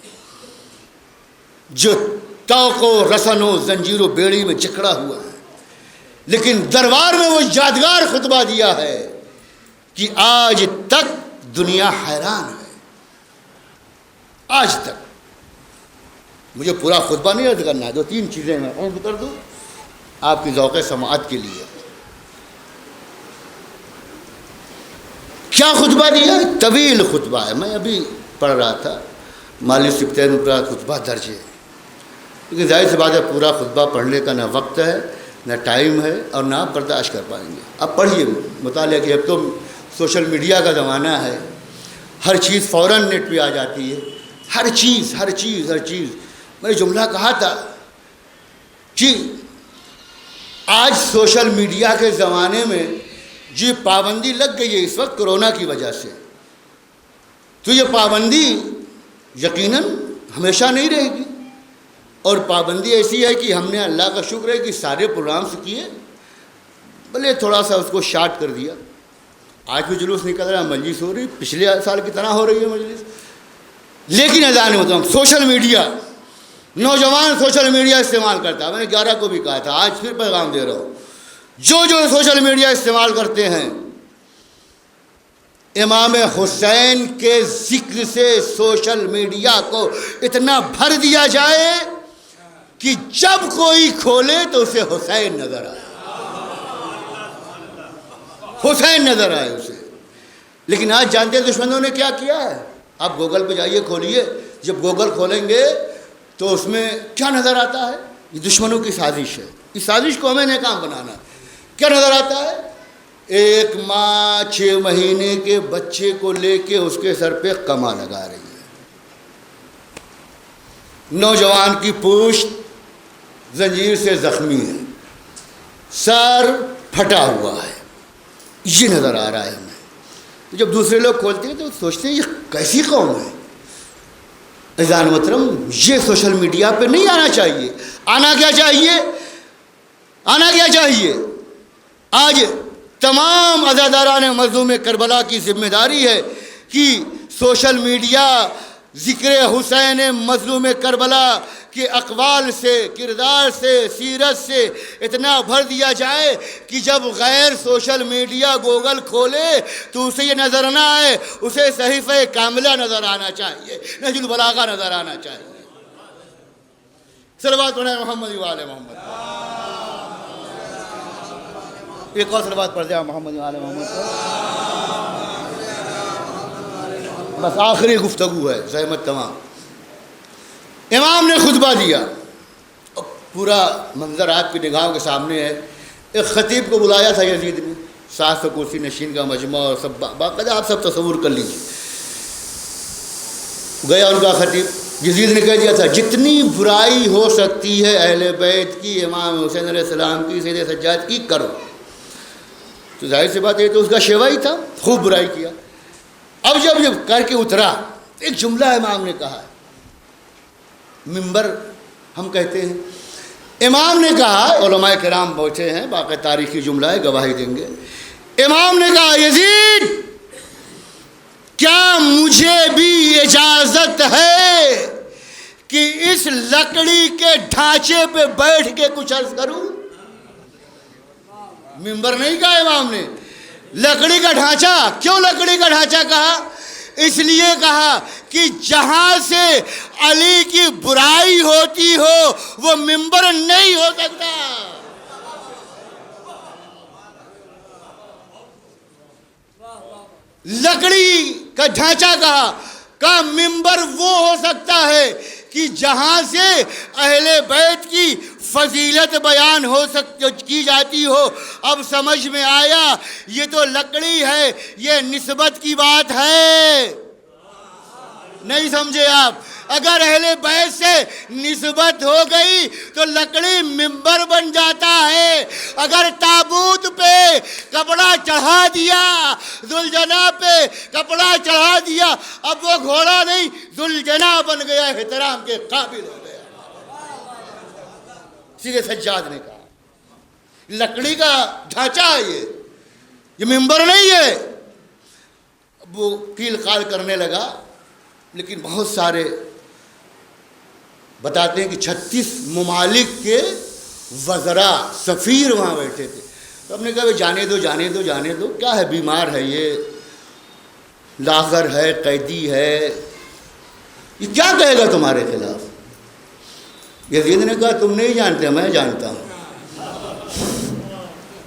جو توق و رسن و زنجیر و بیڑی میں جکڑا ہوا ہے، لیکن دربار میں وہ یادگار خطبہ دیا ہے کہ آج تک دنیا حیران ہے، آج تک۔ مجھے پورا خطبہ نہیں عرض کرنا ہے، 2-3 چیزیں میں عرض کر دوں آپ کی ذوق سماعت کے لیے۔ کیا خطبہ دیا ہے؟ طویل خطبہ ہے، میں ابھی پڑھ رہا تھا، مالی سبتین کا خطبہ درج ہے، لیکن ظاہر سی بات ہے پورا خطبہ پڑھنے کا نہ وقت ہے، نہ ٹائم ہے، اور نہ برداشت کر پائیں گے۔ اب پڑھیے مطالعہ کہ اب تو سوشل میڈیا کا زمانہ ہے، ہر چیز فوراً نیٹ پہ آ جاتی ہے، ہر چیز ہر چیز ہر چیز۔ میں نے جملہ کہا تھا کہ آج سوشل میڈیا کے زمانے میں یہ پابندی لگ گئی ہے اس وقت کرونا کی وجہ سے، تو یہ پابندی یقیناً ہمیشہ نہیں رہے گی، اور پابندی ایسی ہے کہ ہم نے اللہ کا شکر ہے کہ سارے پروگرامز کیے، بھلے تھوڑا سا اس کو شارٹ کر دیا۔ آج بھی جلوس نکل رہا ہے، مجلس ہو رہی، پچھلے سال کی طرح ہو رہی ہے مجلس، لیکن اذان محترم سوشل میڈیا، نوجوان سوشل میڈیا استعمال کرتا ہے۔ میں نے 11 کو بھی کہا تھا، آج پھر پیغام دے رہا ہوں، جو سوشل میڈیا استعمال کرتے ہیں، امام حسین کے ذکر سے سوشل میڈیا کو اتنا بھر دیا جائے کہ جب کوئی کھولے تو اسے حسین نظر آئے، حسین نظر آئے اسے۔ لیکن آج جانتے ہیں دشمنوں نے کیا کیا ہے؟ آپ گوگل پہ جائیے، کھولیے، جب گوگل کھولیں گے تو اس میں کیا نظر آتا ہے؟ یہ دشمنوں کی سازش ہے، اس سازش کو ہمیں ناکام بنانا ہے۔ کیا نظر آتا ہے؟ ایک ماں 6 مہینے کے بچے کو لے کے اس کے سر پہ کما لگا رہی ہے، نوجوان کی پشت زنجیر سے زخمی ہے، سر پھٹا ہوا ہے، یہ نظر آ رہا ہے ہمیں۔ جب دوسرے لوگ کھولتے ہیں تو سوچتے ہیں یہ کیسی قوم ہے۔ عزیزان محترم، یہ سوشل میڈیا پہ نہیں آنا چاہیے۔ آنا کیا چاہیے؟ آنا کیا چاہیے؟ آج تمام عزاداران مظلوم کربلا کی ذمہ داری ہے کہ سوشل میڈیا ذکر حسین مظلوم کربلا کے اقوال سے، کردار سے، سیرت سے اتنا بھر دیا جائے کہ جب غیر سوشل میڈیا گوگل کھولے تو اسے یہ نظر نہ آئے، اسے صحیفہ کاملہ نظر آنا چاہیے، نہج البلاغہ نظر آنا چاہیے۔ صلوات پڑھیں محمد و آل محمد۔ ایک اور صلوات پڑھ دیں محمد و آل محمد۔ بس آخری گفتگو ہے، زحمت تمام۔ امام نے خطبہ دیا، پورا منظر آپ کی نگاہوں کے سامنے ہے۔ ایک خطیب کو بلایا تھا یزید نے، 700 کرسی نشین کا مجمع اور سب باقاعدہ، آپ سب تصور کر لیجیے۔ گیا ان کا خطیب، یزید نے کہہ دیا تھا جتنی برائی ہو سکتی ہے اہل بیت کی، امام حسین علیہ السلام کی، سید سجاد کی، کرو۔ تو ظاہر سی بات ہے تو اس کا شیوا ہی تھا، خوب برائی کیا۔ اب جب کر کے اترا، ایک جملہ امام نے کہا، منبر ہم کہتے ہیں، امام نے کہا، علماء کرام بیٹھے ہیں، باقی تاریخی جملہ ہے، گواہی دیں گے۔ امام نے کہا یزید، کیا مجھے بھی اجازت ہے کہ اس لکڑی کے ڈھانچے پہ بیٹھ کے کچھ عرض کروں؟ منبر نہیں کہا امام نے، لکڑی کا ڈھانچہ۔ کیوں لکڑی کا ڈھانچہ کہا؟ اس لیے کہا کہ جہاں سے علی کی برائی ہوتی ہو وہ منبر نہیں ہو سکتا۔ لکڑی کا ڈھانچہ کہا منبر وہ ہو سکتا ہے کہ جہاں سے اہل بیت کی فضیلت بیان ہو کی جاتی ہو۔ اب سمجھ میں آیا، یہ تو لکڑی ہے، یہ نسبت کی بات ہے۔ نہیں سمجھے آپ؟ اگر اہل بیت سے نسبت ہو گئی تو لکڑی منبر بن جاتا ہے۔ اگر تابوت پہ کپڑا چڑھا دیا، ذوالجناح پہ کپڑا چڑھا دیا، اب وہ گھوڑا نہیں، ذوالجناح بن گیا، احترام کے قابل ہو گیا۔ سید سجاد نے کہا لکڑی کا ڈھانچہ ہے، یہ منبر نہیں ہے۔ اب وہ قیل قال کرنے لگا، لیکن بہت سارے بتاتے ہیں کہ 36 ممالک کے وزراء، سفیر وہاں بیٹھے تھے۔ تو ہم نے کہا جانے دو جانے دو جانے دو، کیا ہے، بیمار ہے، یہ لاغر ہے، قیدی ہے، یہ کیا کہے گا تمہارے خلاف؟ یزید نے کہا تم نہیں جانتے، میں جانتا ہوں،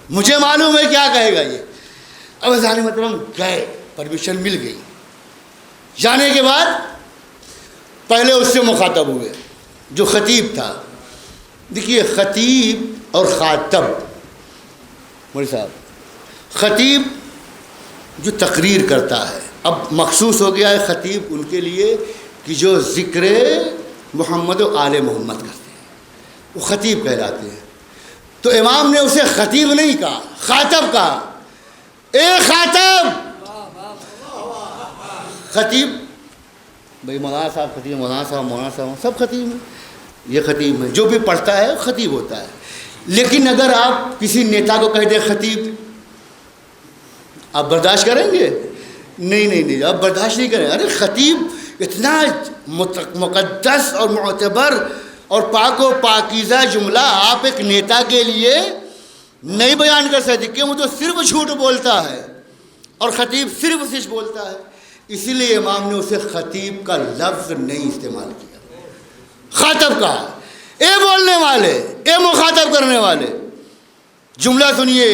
مجھے معلوم ہے کیا کہے گا یہ۔ اب ازان محترم گئے، پرمیشن مل گئی۔ جانے کے بعد پہلے اس سے مخاطب ہوئے جو خطیب تھا۔ دیکھیے خطیب اور خاطب، مولوی صاحب، خطیب جو تقریر کرتا ہے، اب مخصوص ہو گیا ہے خطیب ان کے لیے کہ جو ذکر محمد و آل محمد کرتے ہیں، وہ خطیب کہلاتے ہیں۔ تو امام نے اسے خطیب نہیں کہا، خاطب کہا۔ اے خاطب، خطیب بھائی مولانا صاحب خطیب، مولانا صاحب سب خطیب ہیں، یہ خطیب ہے، جو بھی پڑھتا ہے خطیب ہوتا ہے. لیکن اگر آپ کسی نیتا کو کہہ دیں خطیب، آپ برداشت کریں گے؟ نہیں آپ برداشت نہیں کریں. ارے خطیب اتنا مقدس اور معتبر اور پاک و پاکیزہ جملہ آپ ایک نیتا کے لیے نہیں بیان کر سکتے کہ وہ تو صرف جھوٹ بولتا ہے اور خطیب صرف سچ بولتا ہے. اسی لیے امام نے اسے خطیب کا لفظ نہیں استعمال کیا، خاطب کہا. اے بولنے والے، اے مخاطب کرنے والے. جملہ سنیے،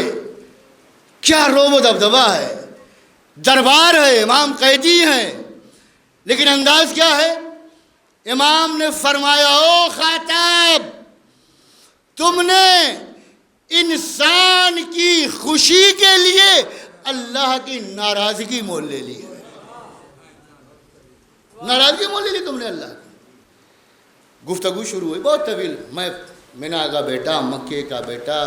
کیا روب و دبدبا ہے، دربار ہے، امام قیدی ہیں، لیکن انداز کیا ہے؟ امام نے فرمایا او خاطب، تم نے انسان کی خوشی کے لیے اللہ کی ناراضگی مول لے لی ہے. ناراضگی مول لے لی تم نے اللہ کی. گفتگو شروع ہوئی بہت طویل. میں مینا کا بیٹا، مکے کا بیٹا،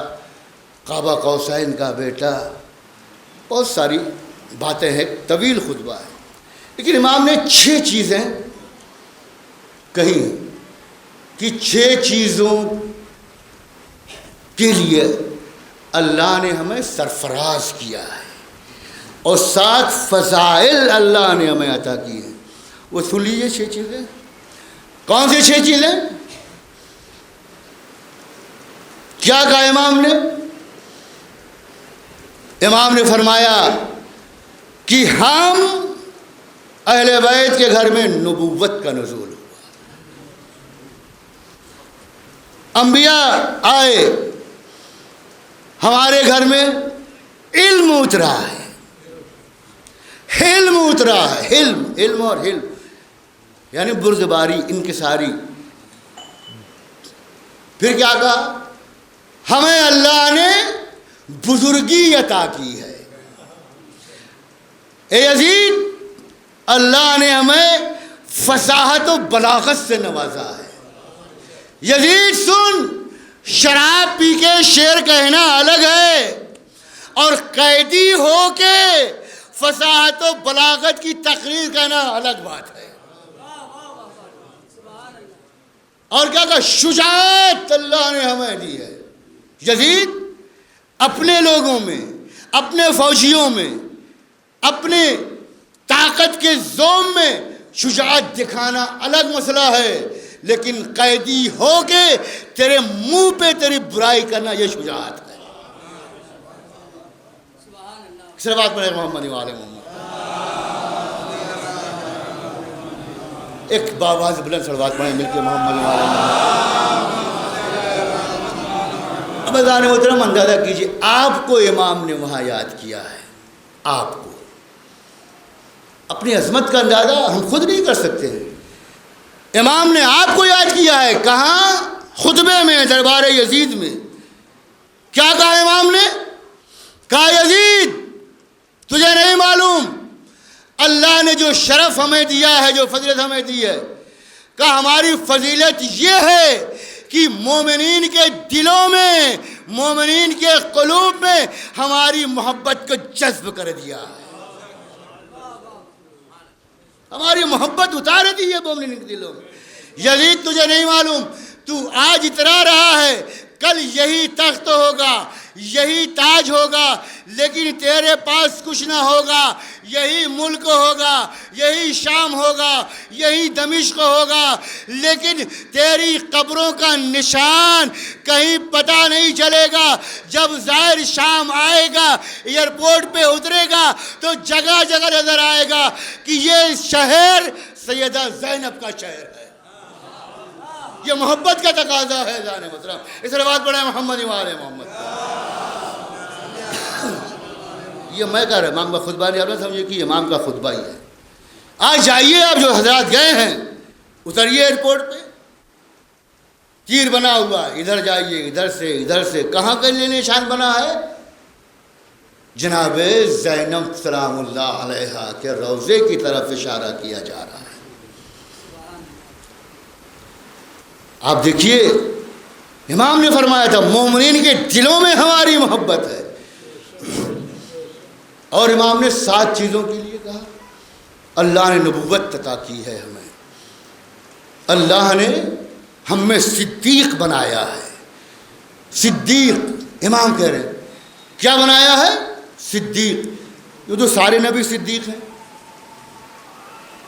قاب قوسین کا بیٹا، بہت ساری باتیں ہیں، طویل خطبہ ہے. لیکن امام نے 6 چیزیں کہیں کہ 6 چیزوں کے لیے اللہ نے ہمیں سرفراز کیا ہے اور 7 فضائل اللہ نے ہمیں عطا کی ہیں. وہ سن لیجیے 6 چیزیں. کون سی 6 چیزیں؟ کیا کہا امام نے؟ امام نے فرمایا کہ ہم اہل بیت کے گھر میں نبوت کا نزول ہوا. انبیاء آئے، ہمارے گھر میں علم اترا ہے، حلم اترا ہے. علم اور حلم یعنی بردباری، انکساری. پھر کیا کہا؟ ہمیں اللہ نے بزرگی عطا کی ہے. اے یزید، اللہ نے ہمیں فصاحت و بلاغت سے نوازا ہے. یزید سن، شراب پی کے شعر کہنا الگ ہے اور قیدی ہو کے فصاحت و بلاغت کی تقریر کہنا الگ بات ہے. اور کیا کہا؟ شجاعت اللہ نے ہمیں دی ہے. یزید اپنے لوگوں میں، اپنے فوجیوں میں، اپنے طاقت کے زوم میں شجاعت دکھانا الگ مسئلہ ہے، لیکن قیدی ہو کے تیرے منہ پہ تیری برائی کرنا یہ شجاعت ہے. صلوات پڑھیں محمد وعلى محمد. ایک باواز بلند صلوات پڑھیں مل کے محمد وعلى محمد. اب اذان محترم اندازہ کیجیے، آپ کو امام نے وہاں یاد کیا ہے. آپ کو اپنی عظمت کا اندازہ ہم خود نہیں کر سکتے ہیں. امام نے آپ کو یاد کیا ہے. کہاں؟ خطبے میں، دربار یزید میں. کیا کہا امام نے؟ کہا یزید تجھے نہیں معلوم اللہ نے جو شرف ہمیں دیا ہے، جو فضیلت ہمیں دی ہے، کہا ہماری فضیلت یہ ہے کہ مومنین کے دلوں میں، مومنین کے قلوب میں ہماری محبت کو جذب کر دیا ہے. ہماری محبت اتار دی ہے مومنین کے دلوں میں. یزید تجھے نہیں معلوم، تو آج اترا رہا ہے، کل یہی تخت ہوگا، یہی تاج ہوگا، لیکن تیرے پاس کچھ نہ ہوگا. یہی ملک ہوگا، یہی شام ہوگا، یہی دمشق ہوگا، لیکن تیری قبروں کا نشان کہیں پتہ نہیں چلے گا. جب زائر شام آئے گا، ایئرپورٹ پہ اترے گا، تو جگہ جگہ نظر آئے گا کہ یہ شہر سیدہ زینب کا شہر ہے. یہ محبت کا تقاضا ہے. جان محترم اس روایت پڑھیں محمد وعلى محمد. یہ میں کہہ رہا امام کا خطبہ نہیں، آپ نے سمجھے کہ امام کا خطبہ ہی ہے. آج جائیے، آپ جو حضرات گئے ہیں اتریے ایئرپورٹ پہ، تیر بنا ہوا، ادھر جائیے، ادھر سے کہاں کے لیے نشان بنا ہے؟ جناب زینب سلام اللہ علیہا کے روضے کی طرف اشارہ کیا جا رہا ہے. آپ دیکھیے امام نے فرمایا تھا مومنین کے دلوں میں ہماری محبت ہے. اور امام نے 7 چیزوں کے لیے کہا. اللہ نے نبوت عطا کی ہے ہمیں، اللہ نے ہم میں صدیق بنایا ہے. صدیق امام کہہ رہے ہیں کیا بنایا ہے؟ صدیق. یہ تو سارے نبی صدیق ہیں.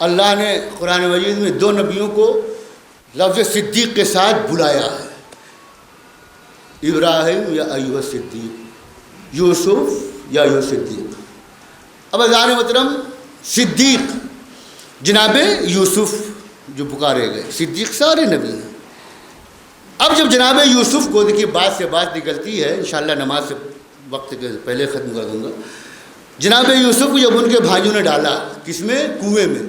اللہ نے قرآن مجید میں 2 نبیوں کو لفظ صدیق کے ساتھ بلایا ہے، ابراہیم یا ایوب صدیق، یوسف یا ایوب صدیق. اب اذان محترم صدیق جناب یوسف جو پکارے گئے، صدیق سارے نبی ہیں. اب جب جناب یوسف کو دیکھیے بات سے بات نکلتی ہے، انشاءاللہ نماز سے وقت کے پہلے ختم کر دوں گا. جناب یوسف کو جب ان کے بھائیوں نے ڈالا کس میں؟ کنویں میں.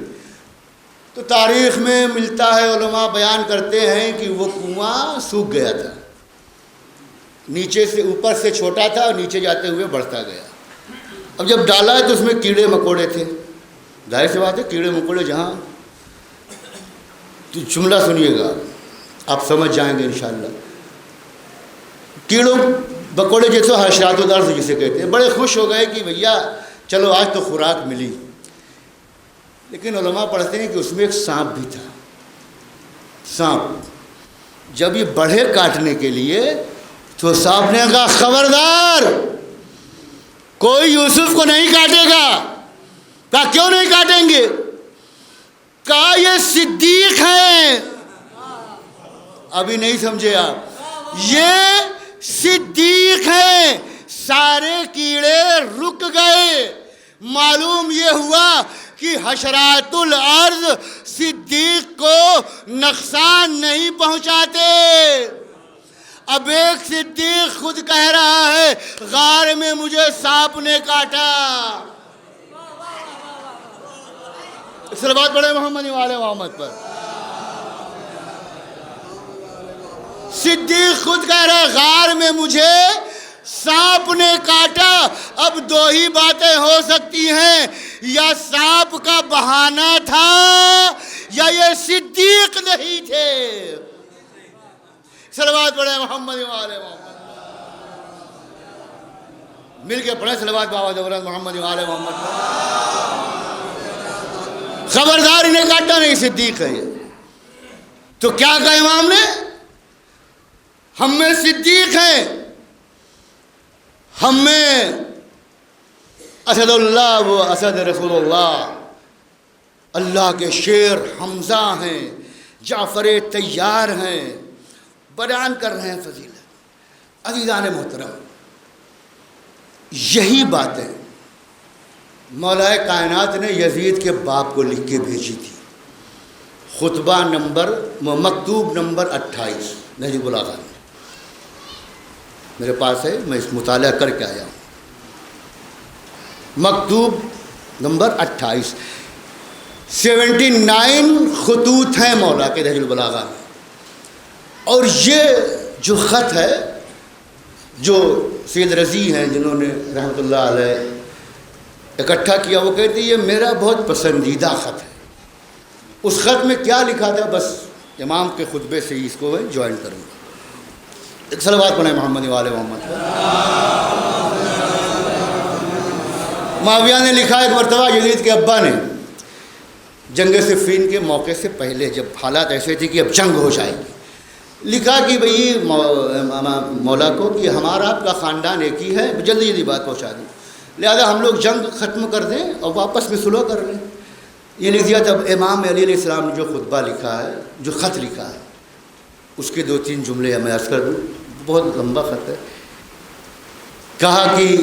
تو تاریخ میں ملتا ہے، علماء بیان کرتے ہیں کہ وہ کنواں سوکھ گیا تھا، نیچے سے اوپر سے چھوٹا تھا اور نیچے جاتے ہوئے بڑھتا گیا. اب جب ڈالا تو اس میں کیڑے مکوڑے تھے. ظاہر سی بات ہے کیڑے مکوڑے جہاں، تو جملہ سنیے گا آپ سمجھ جائیں گے انشاءاللہ. کیڑوں مکوڑے جیسے حشرات و درز جسے کہتے ہیں، بڑے خوش ہو گئے کہ بھیا چلو آج تو خوراک ملی. لیکن علماء پڑھتے ہیں کہ اس میں ایک سانپ بھی تھا. سانپ جب یہ بڑھے کاٹنے کے لیے تو سانپ نے کہا خبردار کوئی یوسف کو نہیں کاٹے گا. کہا کیوں نہیں کاٹیں گے؟ کہا یہ صدیق ہیں. ابھی نہیں سمجھے آپ، یہ صدیق ہیں. سارے کیڑے رک گئے. معلوم یہ ہوا کہ حشرات الارض صدیق کو نقصان نہیں پہنچاتے. اب ایک صدیق خود کہہ رہا ہے غار میں مجھے سانپ نے کاٹا. صلوات پڑھیں محمد وآل محمد پر. صدیق خود کہہ رہا ہے غار میں مجھے سانپ نے کاٹا. اب 2 ہی باتیں ہو سکتی ہیں، یا سانپ کا بہانہ تھا یا یہ صدیق نہیں تھے. صلوات پڑھیں محمد وآل محمد. مل کے پڑھیں صلوات بابا دولت محمد وآل محمد. خبردار انہیں کاٹا نہیں، صدیق ہے یہ. تو کیا کہا امام نے؟ ہم میں صدیق ہیں، ہم میں اسد اللہ و اسد رسول اللہ، اللہ کے شیر حمزہ ہیں، جعفر طیار ہیں. بیان کر رہے ہیں فضیلت. عزیزان محترم، یہی باتیں مولا کائنات نے یزید کے باپ کو لکھ کے بھیجی تھی. خطبہ نمبر مکتوب نمبر 28 نہج البلاغہ میں میرے پاس ہے، میں اس مطالعہ کر کے آیا ہوں. مکتوب نمبر 28 79 خطوط ہیں مولا کے نہج البلاغہ میں. اور یہ جو خط ہے جو سید رضی ہیں جنہوں نے رحمۃ اللہ علیہ اکٹھا کیا، وہ کہتے ہیں یہ میرا بہت پسندیدہ خط ہے. اس خط میں کیا لکھا تھا بس امام کے خطبے سے اس کو میں جوائن کروں گا. ایک صلوات پڑھیں محمد وآل محمد. معاویہ نے لکھا ایک مرتبہ یزید کے ابا نے جنگ صفین کے موقع سے پہلے، جب حالات ایسے تھے کہ اب جنگ ہو جائے گی، لکھا کہ بھئی مولا کو کہ ہمارا آپ کا خاندان ایک ہی ہے، جلدی جلدی بات پہنچا دیں، لہذا ہم لوگ جنگ ختم کر دیں اور واپس میں صلح کر لیں. یہ لکھ دیا. تب امام علی علیہ السلام نے جو خطبہ لکھا ہے، جو خط لکھا ہے، اس کے 2-3 جملے میں عرض کر دوں. بہت لمبا خط ہے. کہا کہ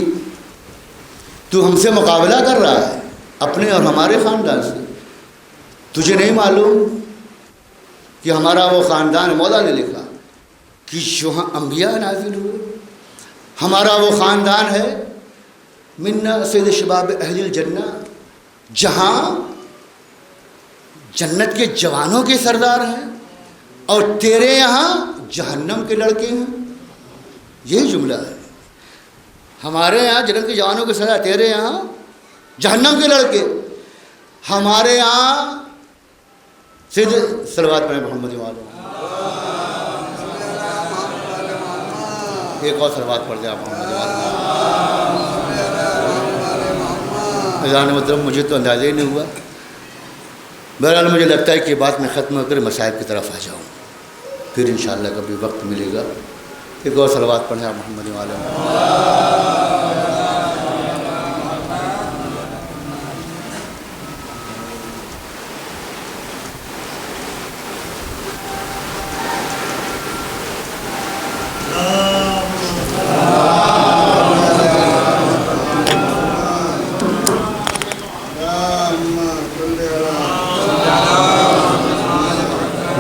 تو ہم سے مقابلہ کر رہا ہے اپنے اور ہمارے خاندان سے. تجھے نہیں معلوم کہ ہمارا وہ خاندان، مولا نے لکھا کہ جو انبیاء نازل ہوئے، ہمارا وہ خاندان ہے منا سید شباب اہل الجنہ، جہاں جنت کے جوانوں کے سردار ہیں، اور تیرے یہاں جہنم کے لڑکے ہیں. یہی جملہ ہے. ہمارے یہاں جنت کے جوانوں کے سردار، تیرے یہاں جہنم کے لڑکے. ہمارے یہاں سید صلوات پڑھیں محمد وآل. ایک اور صلوات پڑھ دیں آپ محمد وآل. اذان مطلب مجھے تو اندازہ ہی نہیں ہوا. بہرحال مجھے لگتا ہے کہ بات میں ختم ہو کر مصائب کی طرف آ جاؤں. پھر انشاءاللہ کبھی وقت ملے گا. ایک اور صلوات پڑھیں آپ محمد و علیہ محمد.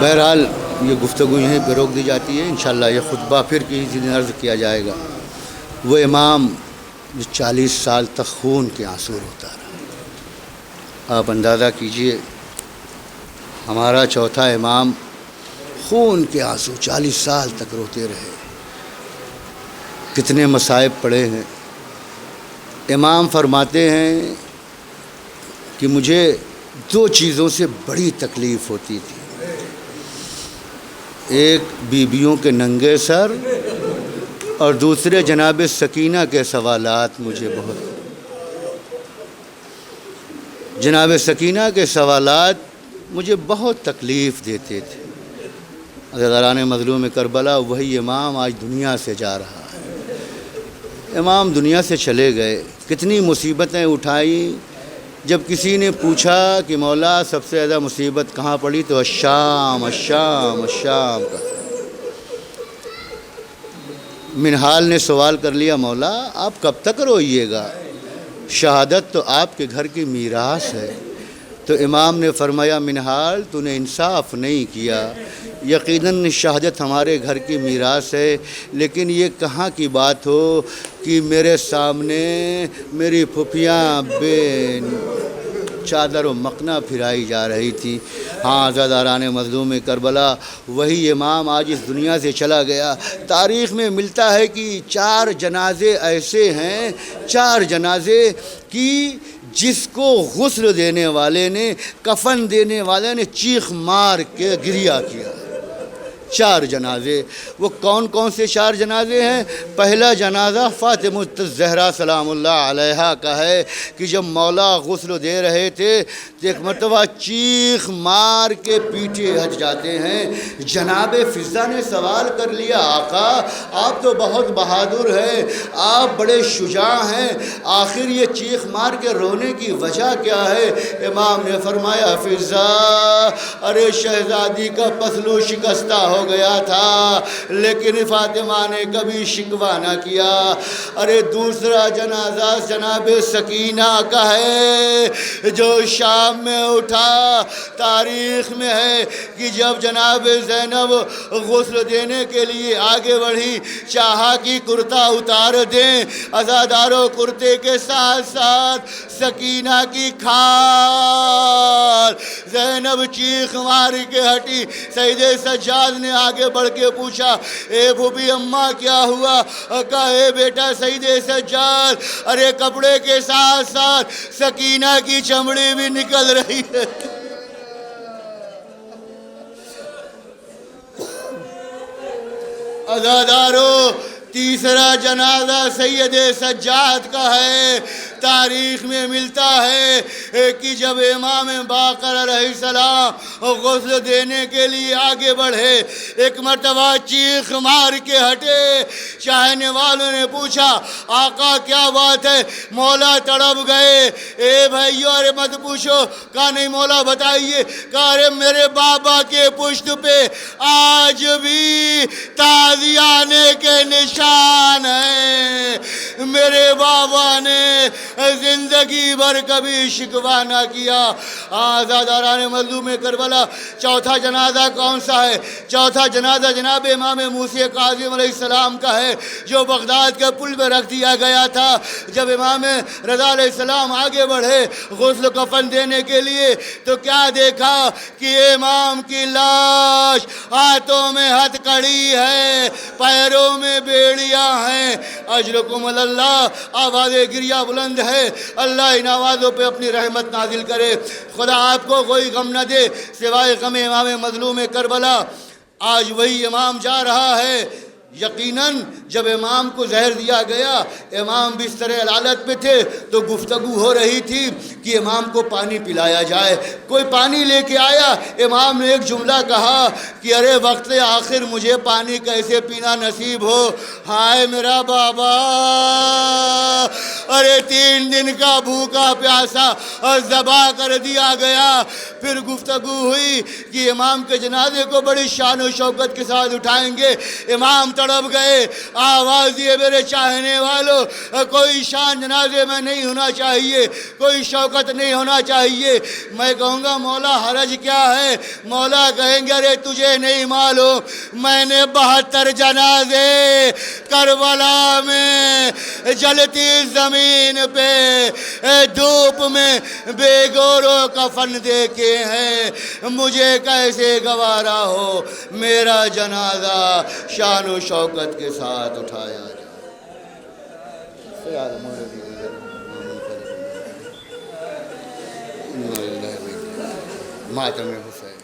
بہرحال یہ گفتگو یہیں پہ روک دی جاتی ہے. انشاءاللہ یہ خطبہ پھر کسی دن عرض کیا جائے گا. وہ امام جو 40 سال تک خون کے آنسو روتا رہا. آپ اندازہ کیجئے ہمارا چوتھا امام خون کے آنسو 40 سال تک روتے رہے. کتنے مصائب پڑے ہیں. امام فرماتے ہیں کہ مجھے 2 چیزوں سے بڑی تکلیف ہوتی تھی. ایک بیویوں کے ننگے سر اور دوسرے جناب سکینہ کے سوالات. مجھے بہت جناب سکینہ کے سوالات مجھے بہت تکلیف دیتے تھے. عزیزان مظلوم کربلا وہی امام آج دنیا سے جا رہا ہے. امام دنیا سے چلے گئے. کتنی مصیبتیں اٹھائیں. جب کسی نے پوچھا کہ مولا سب سے زیادہ مصیبت کہاں پڑی تو الشام الشام الشام کہا. منہال نے سوال کر لیا مولا آپ کب تک روئیے گا؟ شہادت تو آپ کے گھر کی میراث ہے. تو امام نے فرمایا منہال تو نے انصاف نہیں کیا. یقیناً شہادت ہمارے گھر کی میراث ہے لیکن یہ کہاں کی بات ہو کہ میرے سامنے میری پھپھیاں بے چادر و مقنا پھرائی جا رہی تھی. ہاں عزیزان مظلوم کربلا وہی امام آج اس دنیا سے چلا گیا. تاریخ میں ملتا ہے کہ 4 جنازے ایسے ہیں 4 جنازے کہ جس کو غسل دینے والے نے کفن دینے والے نے چیخ مار کے گریہ کیا. 4 جنازے. وہ کون کون سے 4 جنازے ہیں؟ پہلا جنازہ فاطمہ الزہرا سلام اللہ علیہا کا ہے کہ جب مولا غسل دے رہے تھے تو ایک مرتبہ چیخ مار کے پیٹھے ہٹ جاتے ہیں. جناب فضہ نے سوال کر لیا آقا آپ تو بہت بہادر ہیں آپ بڑے شجاع ہیں آخر یہ چیخ مار کے رونے کی وجہ کیا ہے؟ امام نے فرمایا فضہ ارے شہزادی کا پسلو شکستہ ہو گیا تھا لیکن فاطمہ نے کبھی شکوہ نہ کیا. ارے دوسرا جنازہ جناب سکینہ کا ہے جو شام میں اٹھا. تاریخ میں ہے کہ جب جناب زینب غسل دینے کے لیے آگے بڑھی چاہا کہ کرتا اتار دیں. عزاداروں کرتے کے ساتھ ساتھ سکینہ کی کھال. زینب چیخ مار کے ہٹی. سید سجاد نے آگے بڑھ کے پوچھا اے بھوبی اماں کیا ہوا؟ کہا اے بیٹا سید سجاد ارے کپڑے کے ساتھ ساتھ سکینہ کی چمڑی بھی نکل رہی ہے. عزادارو تیسرا جنازہ سید سجاد کا ہے. تاریخ میں ملتا ہے کہ جب امام باقر علیہ السلام غسل دینے کے لیے آگے بڑھے ایک مرتبہ چیخ مار کے ہٹے. چاہنے والوں نے پوچھا آقا کیا بات ہے؟ مولا تڑپ گئے. اے بھائیو ارے مت پوچھو. کہا نہیں مولا بتائیے. کہا ارے میرے بابا کے پشت پہ آج بھی تازیانے کے نشان ہیں. میرے بابا نے زندگی بھر کبھی شکوہ نہ کیا. آزاداران مظلوم کربلا چوتھا جنازہ کون سا ہے؟ چوتھا جنازہ جناب امام موسی کاظم علیہ السلام کا ہے جو بغداد کے پل پہ رکھ دیا گیا تھا. جب امام رضا علیہ السلام آگے بڑھے غسل کفن دینے کے لیے تو کیا دیکھا کہ امام کی لاش ہاتھوں میں ہتھ کڑی ہے پیروں میں بیڑیاں ہیں. اجرکم اللہ. آواز گریہ بلند ہے. اللہ ان آوازوں پہ اپنی رحمت نازل کرے. خدا آپ کو کوئی غم نہ دے سوائے غم امام مظلوم کربلا. آج وہی امام جا رہا ہے یقیناً جب امام کو زہر دیا گیا، امام بستر علالت پہ تھے تو گفتگو ہو رہی تھی کہ امام کو پانی پلایا جائے۔ کوئی پانی لے کے آیا، امام نے ایک جملہ کہا کہ ارے وقت آخر مجھے پانی کیسے پینا نصیب ہو، ہائے میرا بابا، ارے 3 دن کا بھوکا پیاسا اور ذبح کر دیا گیا۔ پھر گفتگو ہوئی کہ امام کے جنازے کو بڑی شان و شوکت کے ساتھ اٹھائیں گے۔ امام تڑپ گئے، آواز دیے میرے چاہنے والوں، کوئی شان جنازے میں نہیں ہونا چاہیے، کوئی شوکت نہیں ہونا چاہیے۔ میں کہوں گا مولا حرج کیا ہے؟ مولا کہیں گے ارے تجھے نہیں معلوم، میں نے 72 جنازے کربلا میں جلتی زمین پہ دھوپ میں بے گورو کفن دیکھے ہیں، مجھے کیسے گوارا ہو میرا جنازہ شان و شوکت کے ساتھ اٹھایا جائے۔ ماتم حسین